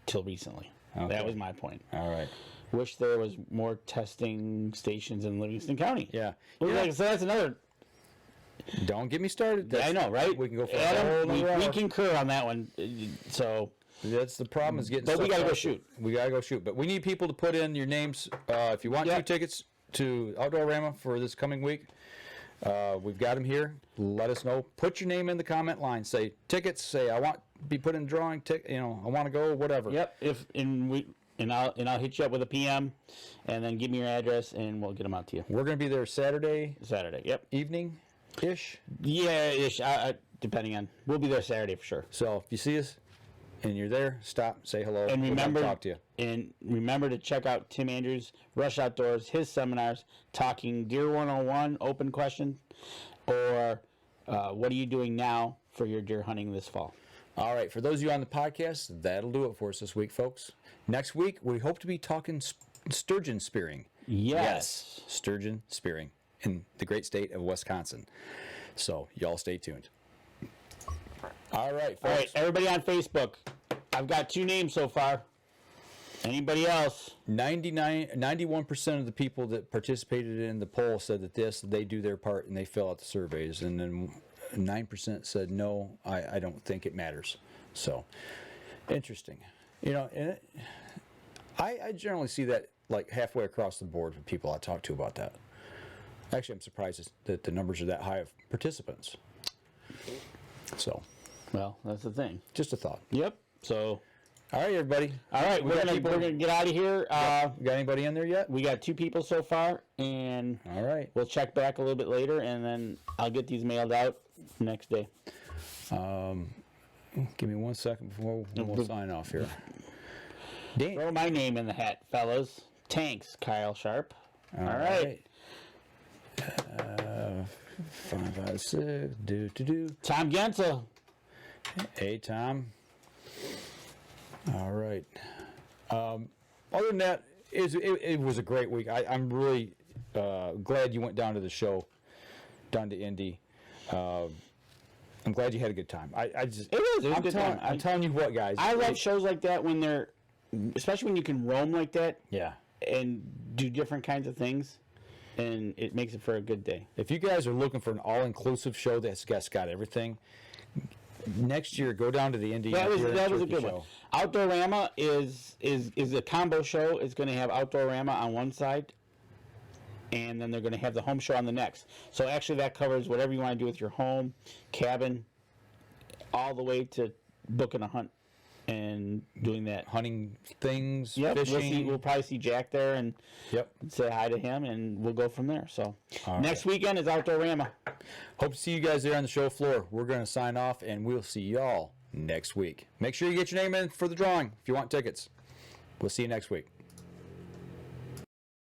till recently? Okay. That was my point. All right. Wish there was more testing stations in Livingston County. Yeah. So that's another. Don't get me started. I know, right? We can go for Adam, we concur on that one. So that's the problem is getting. But we stuff gotta go out. shoot. We gotta go shoot. But we need people to put in your names if you want 2 tickets to Outdoorama for this coming week. We've got them here. Let us know. Put your name in the comment line. Say tickets. Say I want to be put in drawing. I want to go. Whatever. Yep. I'll hit you up with a PM, and then give me your address, and we'll get them out to you. We're gonna be there Saturday Yep. evening, ish. Yeah, ish. Depending on, we'll be there Saturday for sure. So if you see us and you're there, stop, say hello, And we're gonna remember, talk to you. And remember to check out Tim Andrews' Rush Outdoors, his seminars, talking Deer 101, open question, or what are you doing now for your deer hunting this fall? All right, for those of you on the podcast, that'll do it for us this week, folks. Next week, we hope to be talking sturgeon spearing. Yes. Sturgeon spearing in the great state of Wisconsin. So, y'all stay tuned. All right, folks. All right, everybody on Facebook, I've got 2 names so far. Anybody else? 91% of the people that participated in the poll said that they do their part and they fill out the surveys, and then 9% said no, I don't think it matters. So interesting, and I generally see that like halfway across the board with people I talk to about that. Actually, I'm surprised that the numbers are that high of participants. So, Well, that's the thing. just a thought. Yep. So, All right, everybody. all right, we're gonna get out of here. You got anybody in there yet? We got 2 people so far, and All right. we'll check back a little bit later, and then I'll get these mailed out next day. Give me 1 second before we'll sign off here. Dan. Throw my name in the hat, fellas. Tanks, Kyle Sharp. All right. 5, 5, 6. Do. Tom Gensel. Hey, Tom. All right. Other than that, it was a great week. I'm really glad you went down to the show, down to Indy. I'm glad you had a good time. It was a good time. I'm telling you what, guys. I love shows like that when they're, especially when you can roam like that. Yeah. And do different kinds of things, and it makes it for a good day. If you guys are looking for an all-inclusive show that's got everything, next year go down to the Indy. That was a good one. Outdoorama is a combo show. It's going to have Outdoorama on one side, and then they're going to have the home show on the next. So actually, that covers whatever you want to do with your home, cabin, all the way to booking a hunt and doing that. Hunting things, Yep, fishing. we'll probably see Jack there and Yep. say hi to him, and we'll go from there. So All next weekend is Outdoorama. Hope to see you guys there on the show floor. We're going to sign off, and we'll see y'all next week. Make sure you get your name in for the drawing if you want tickets. We'll see you next week.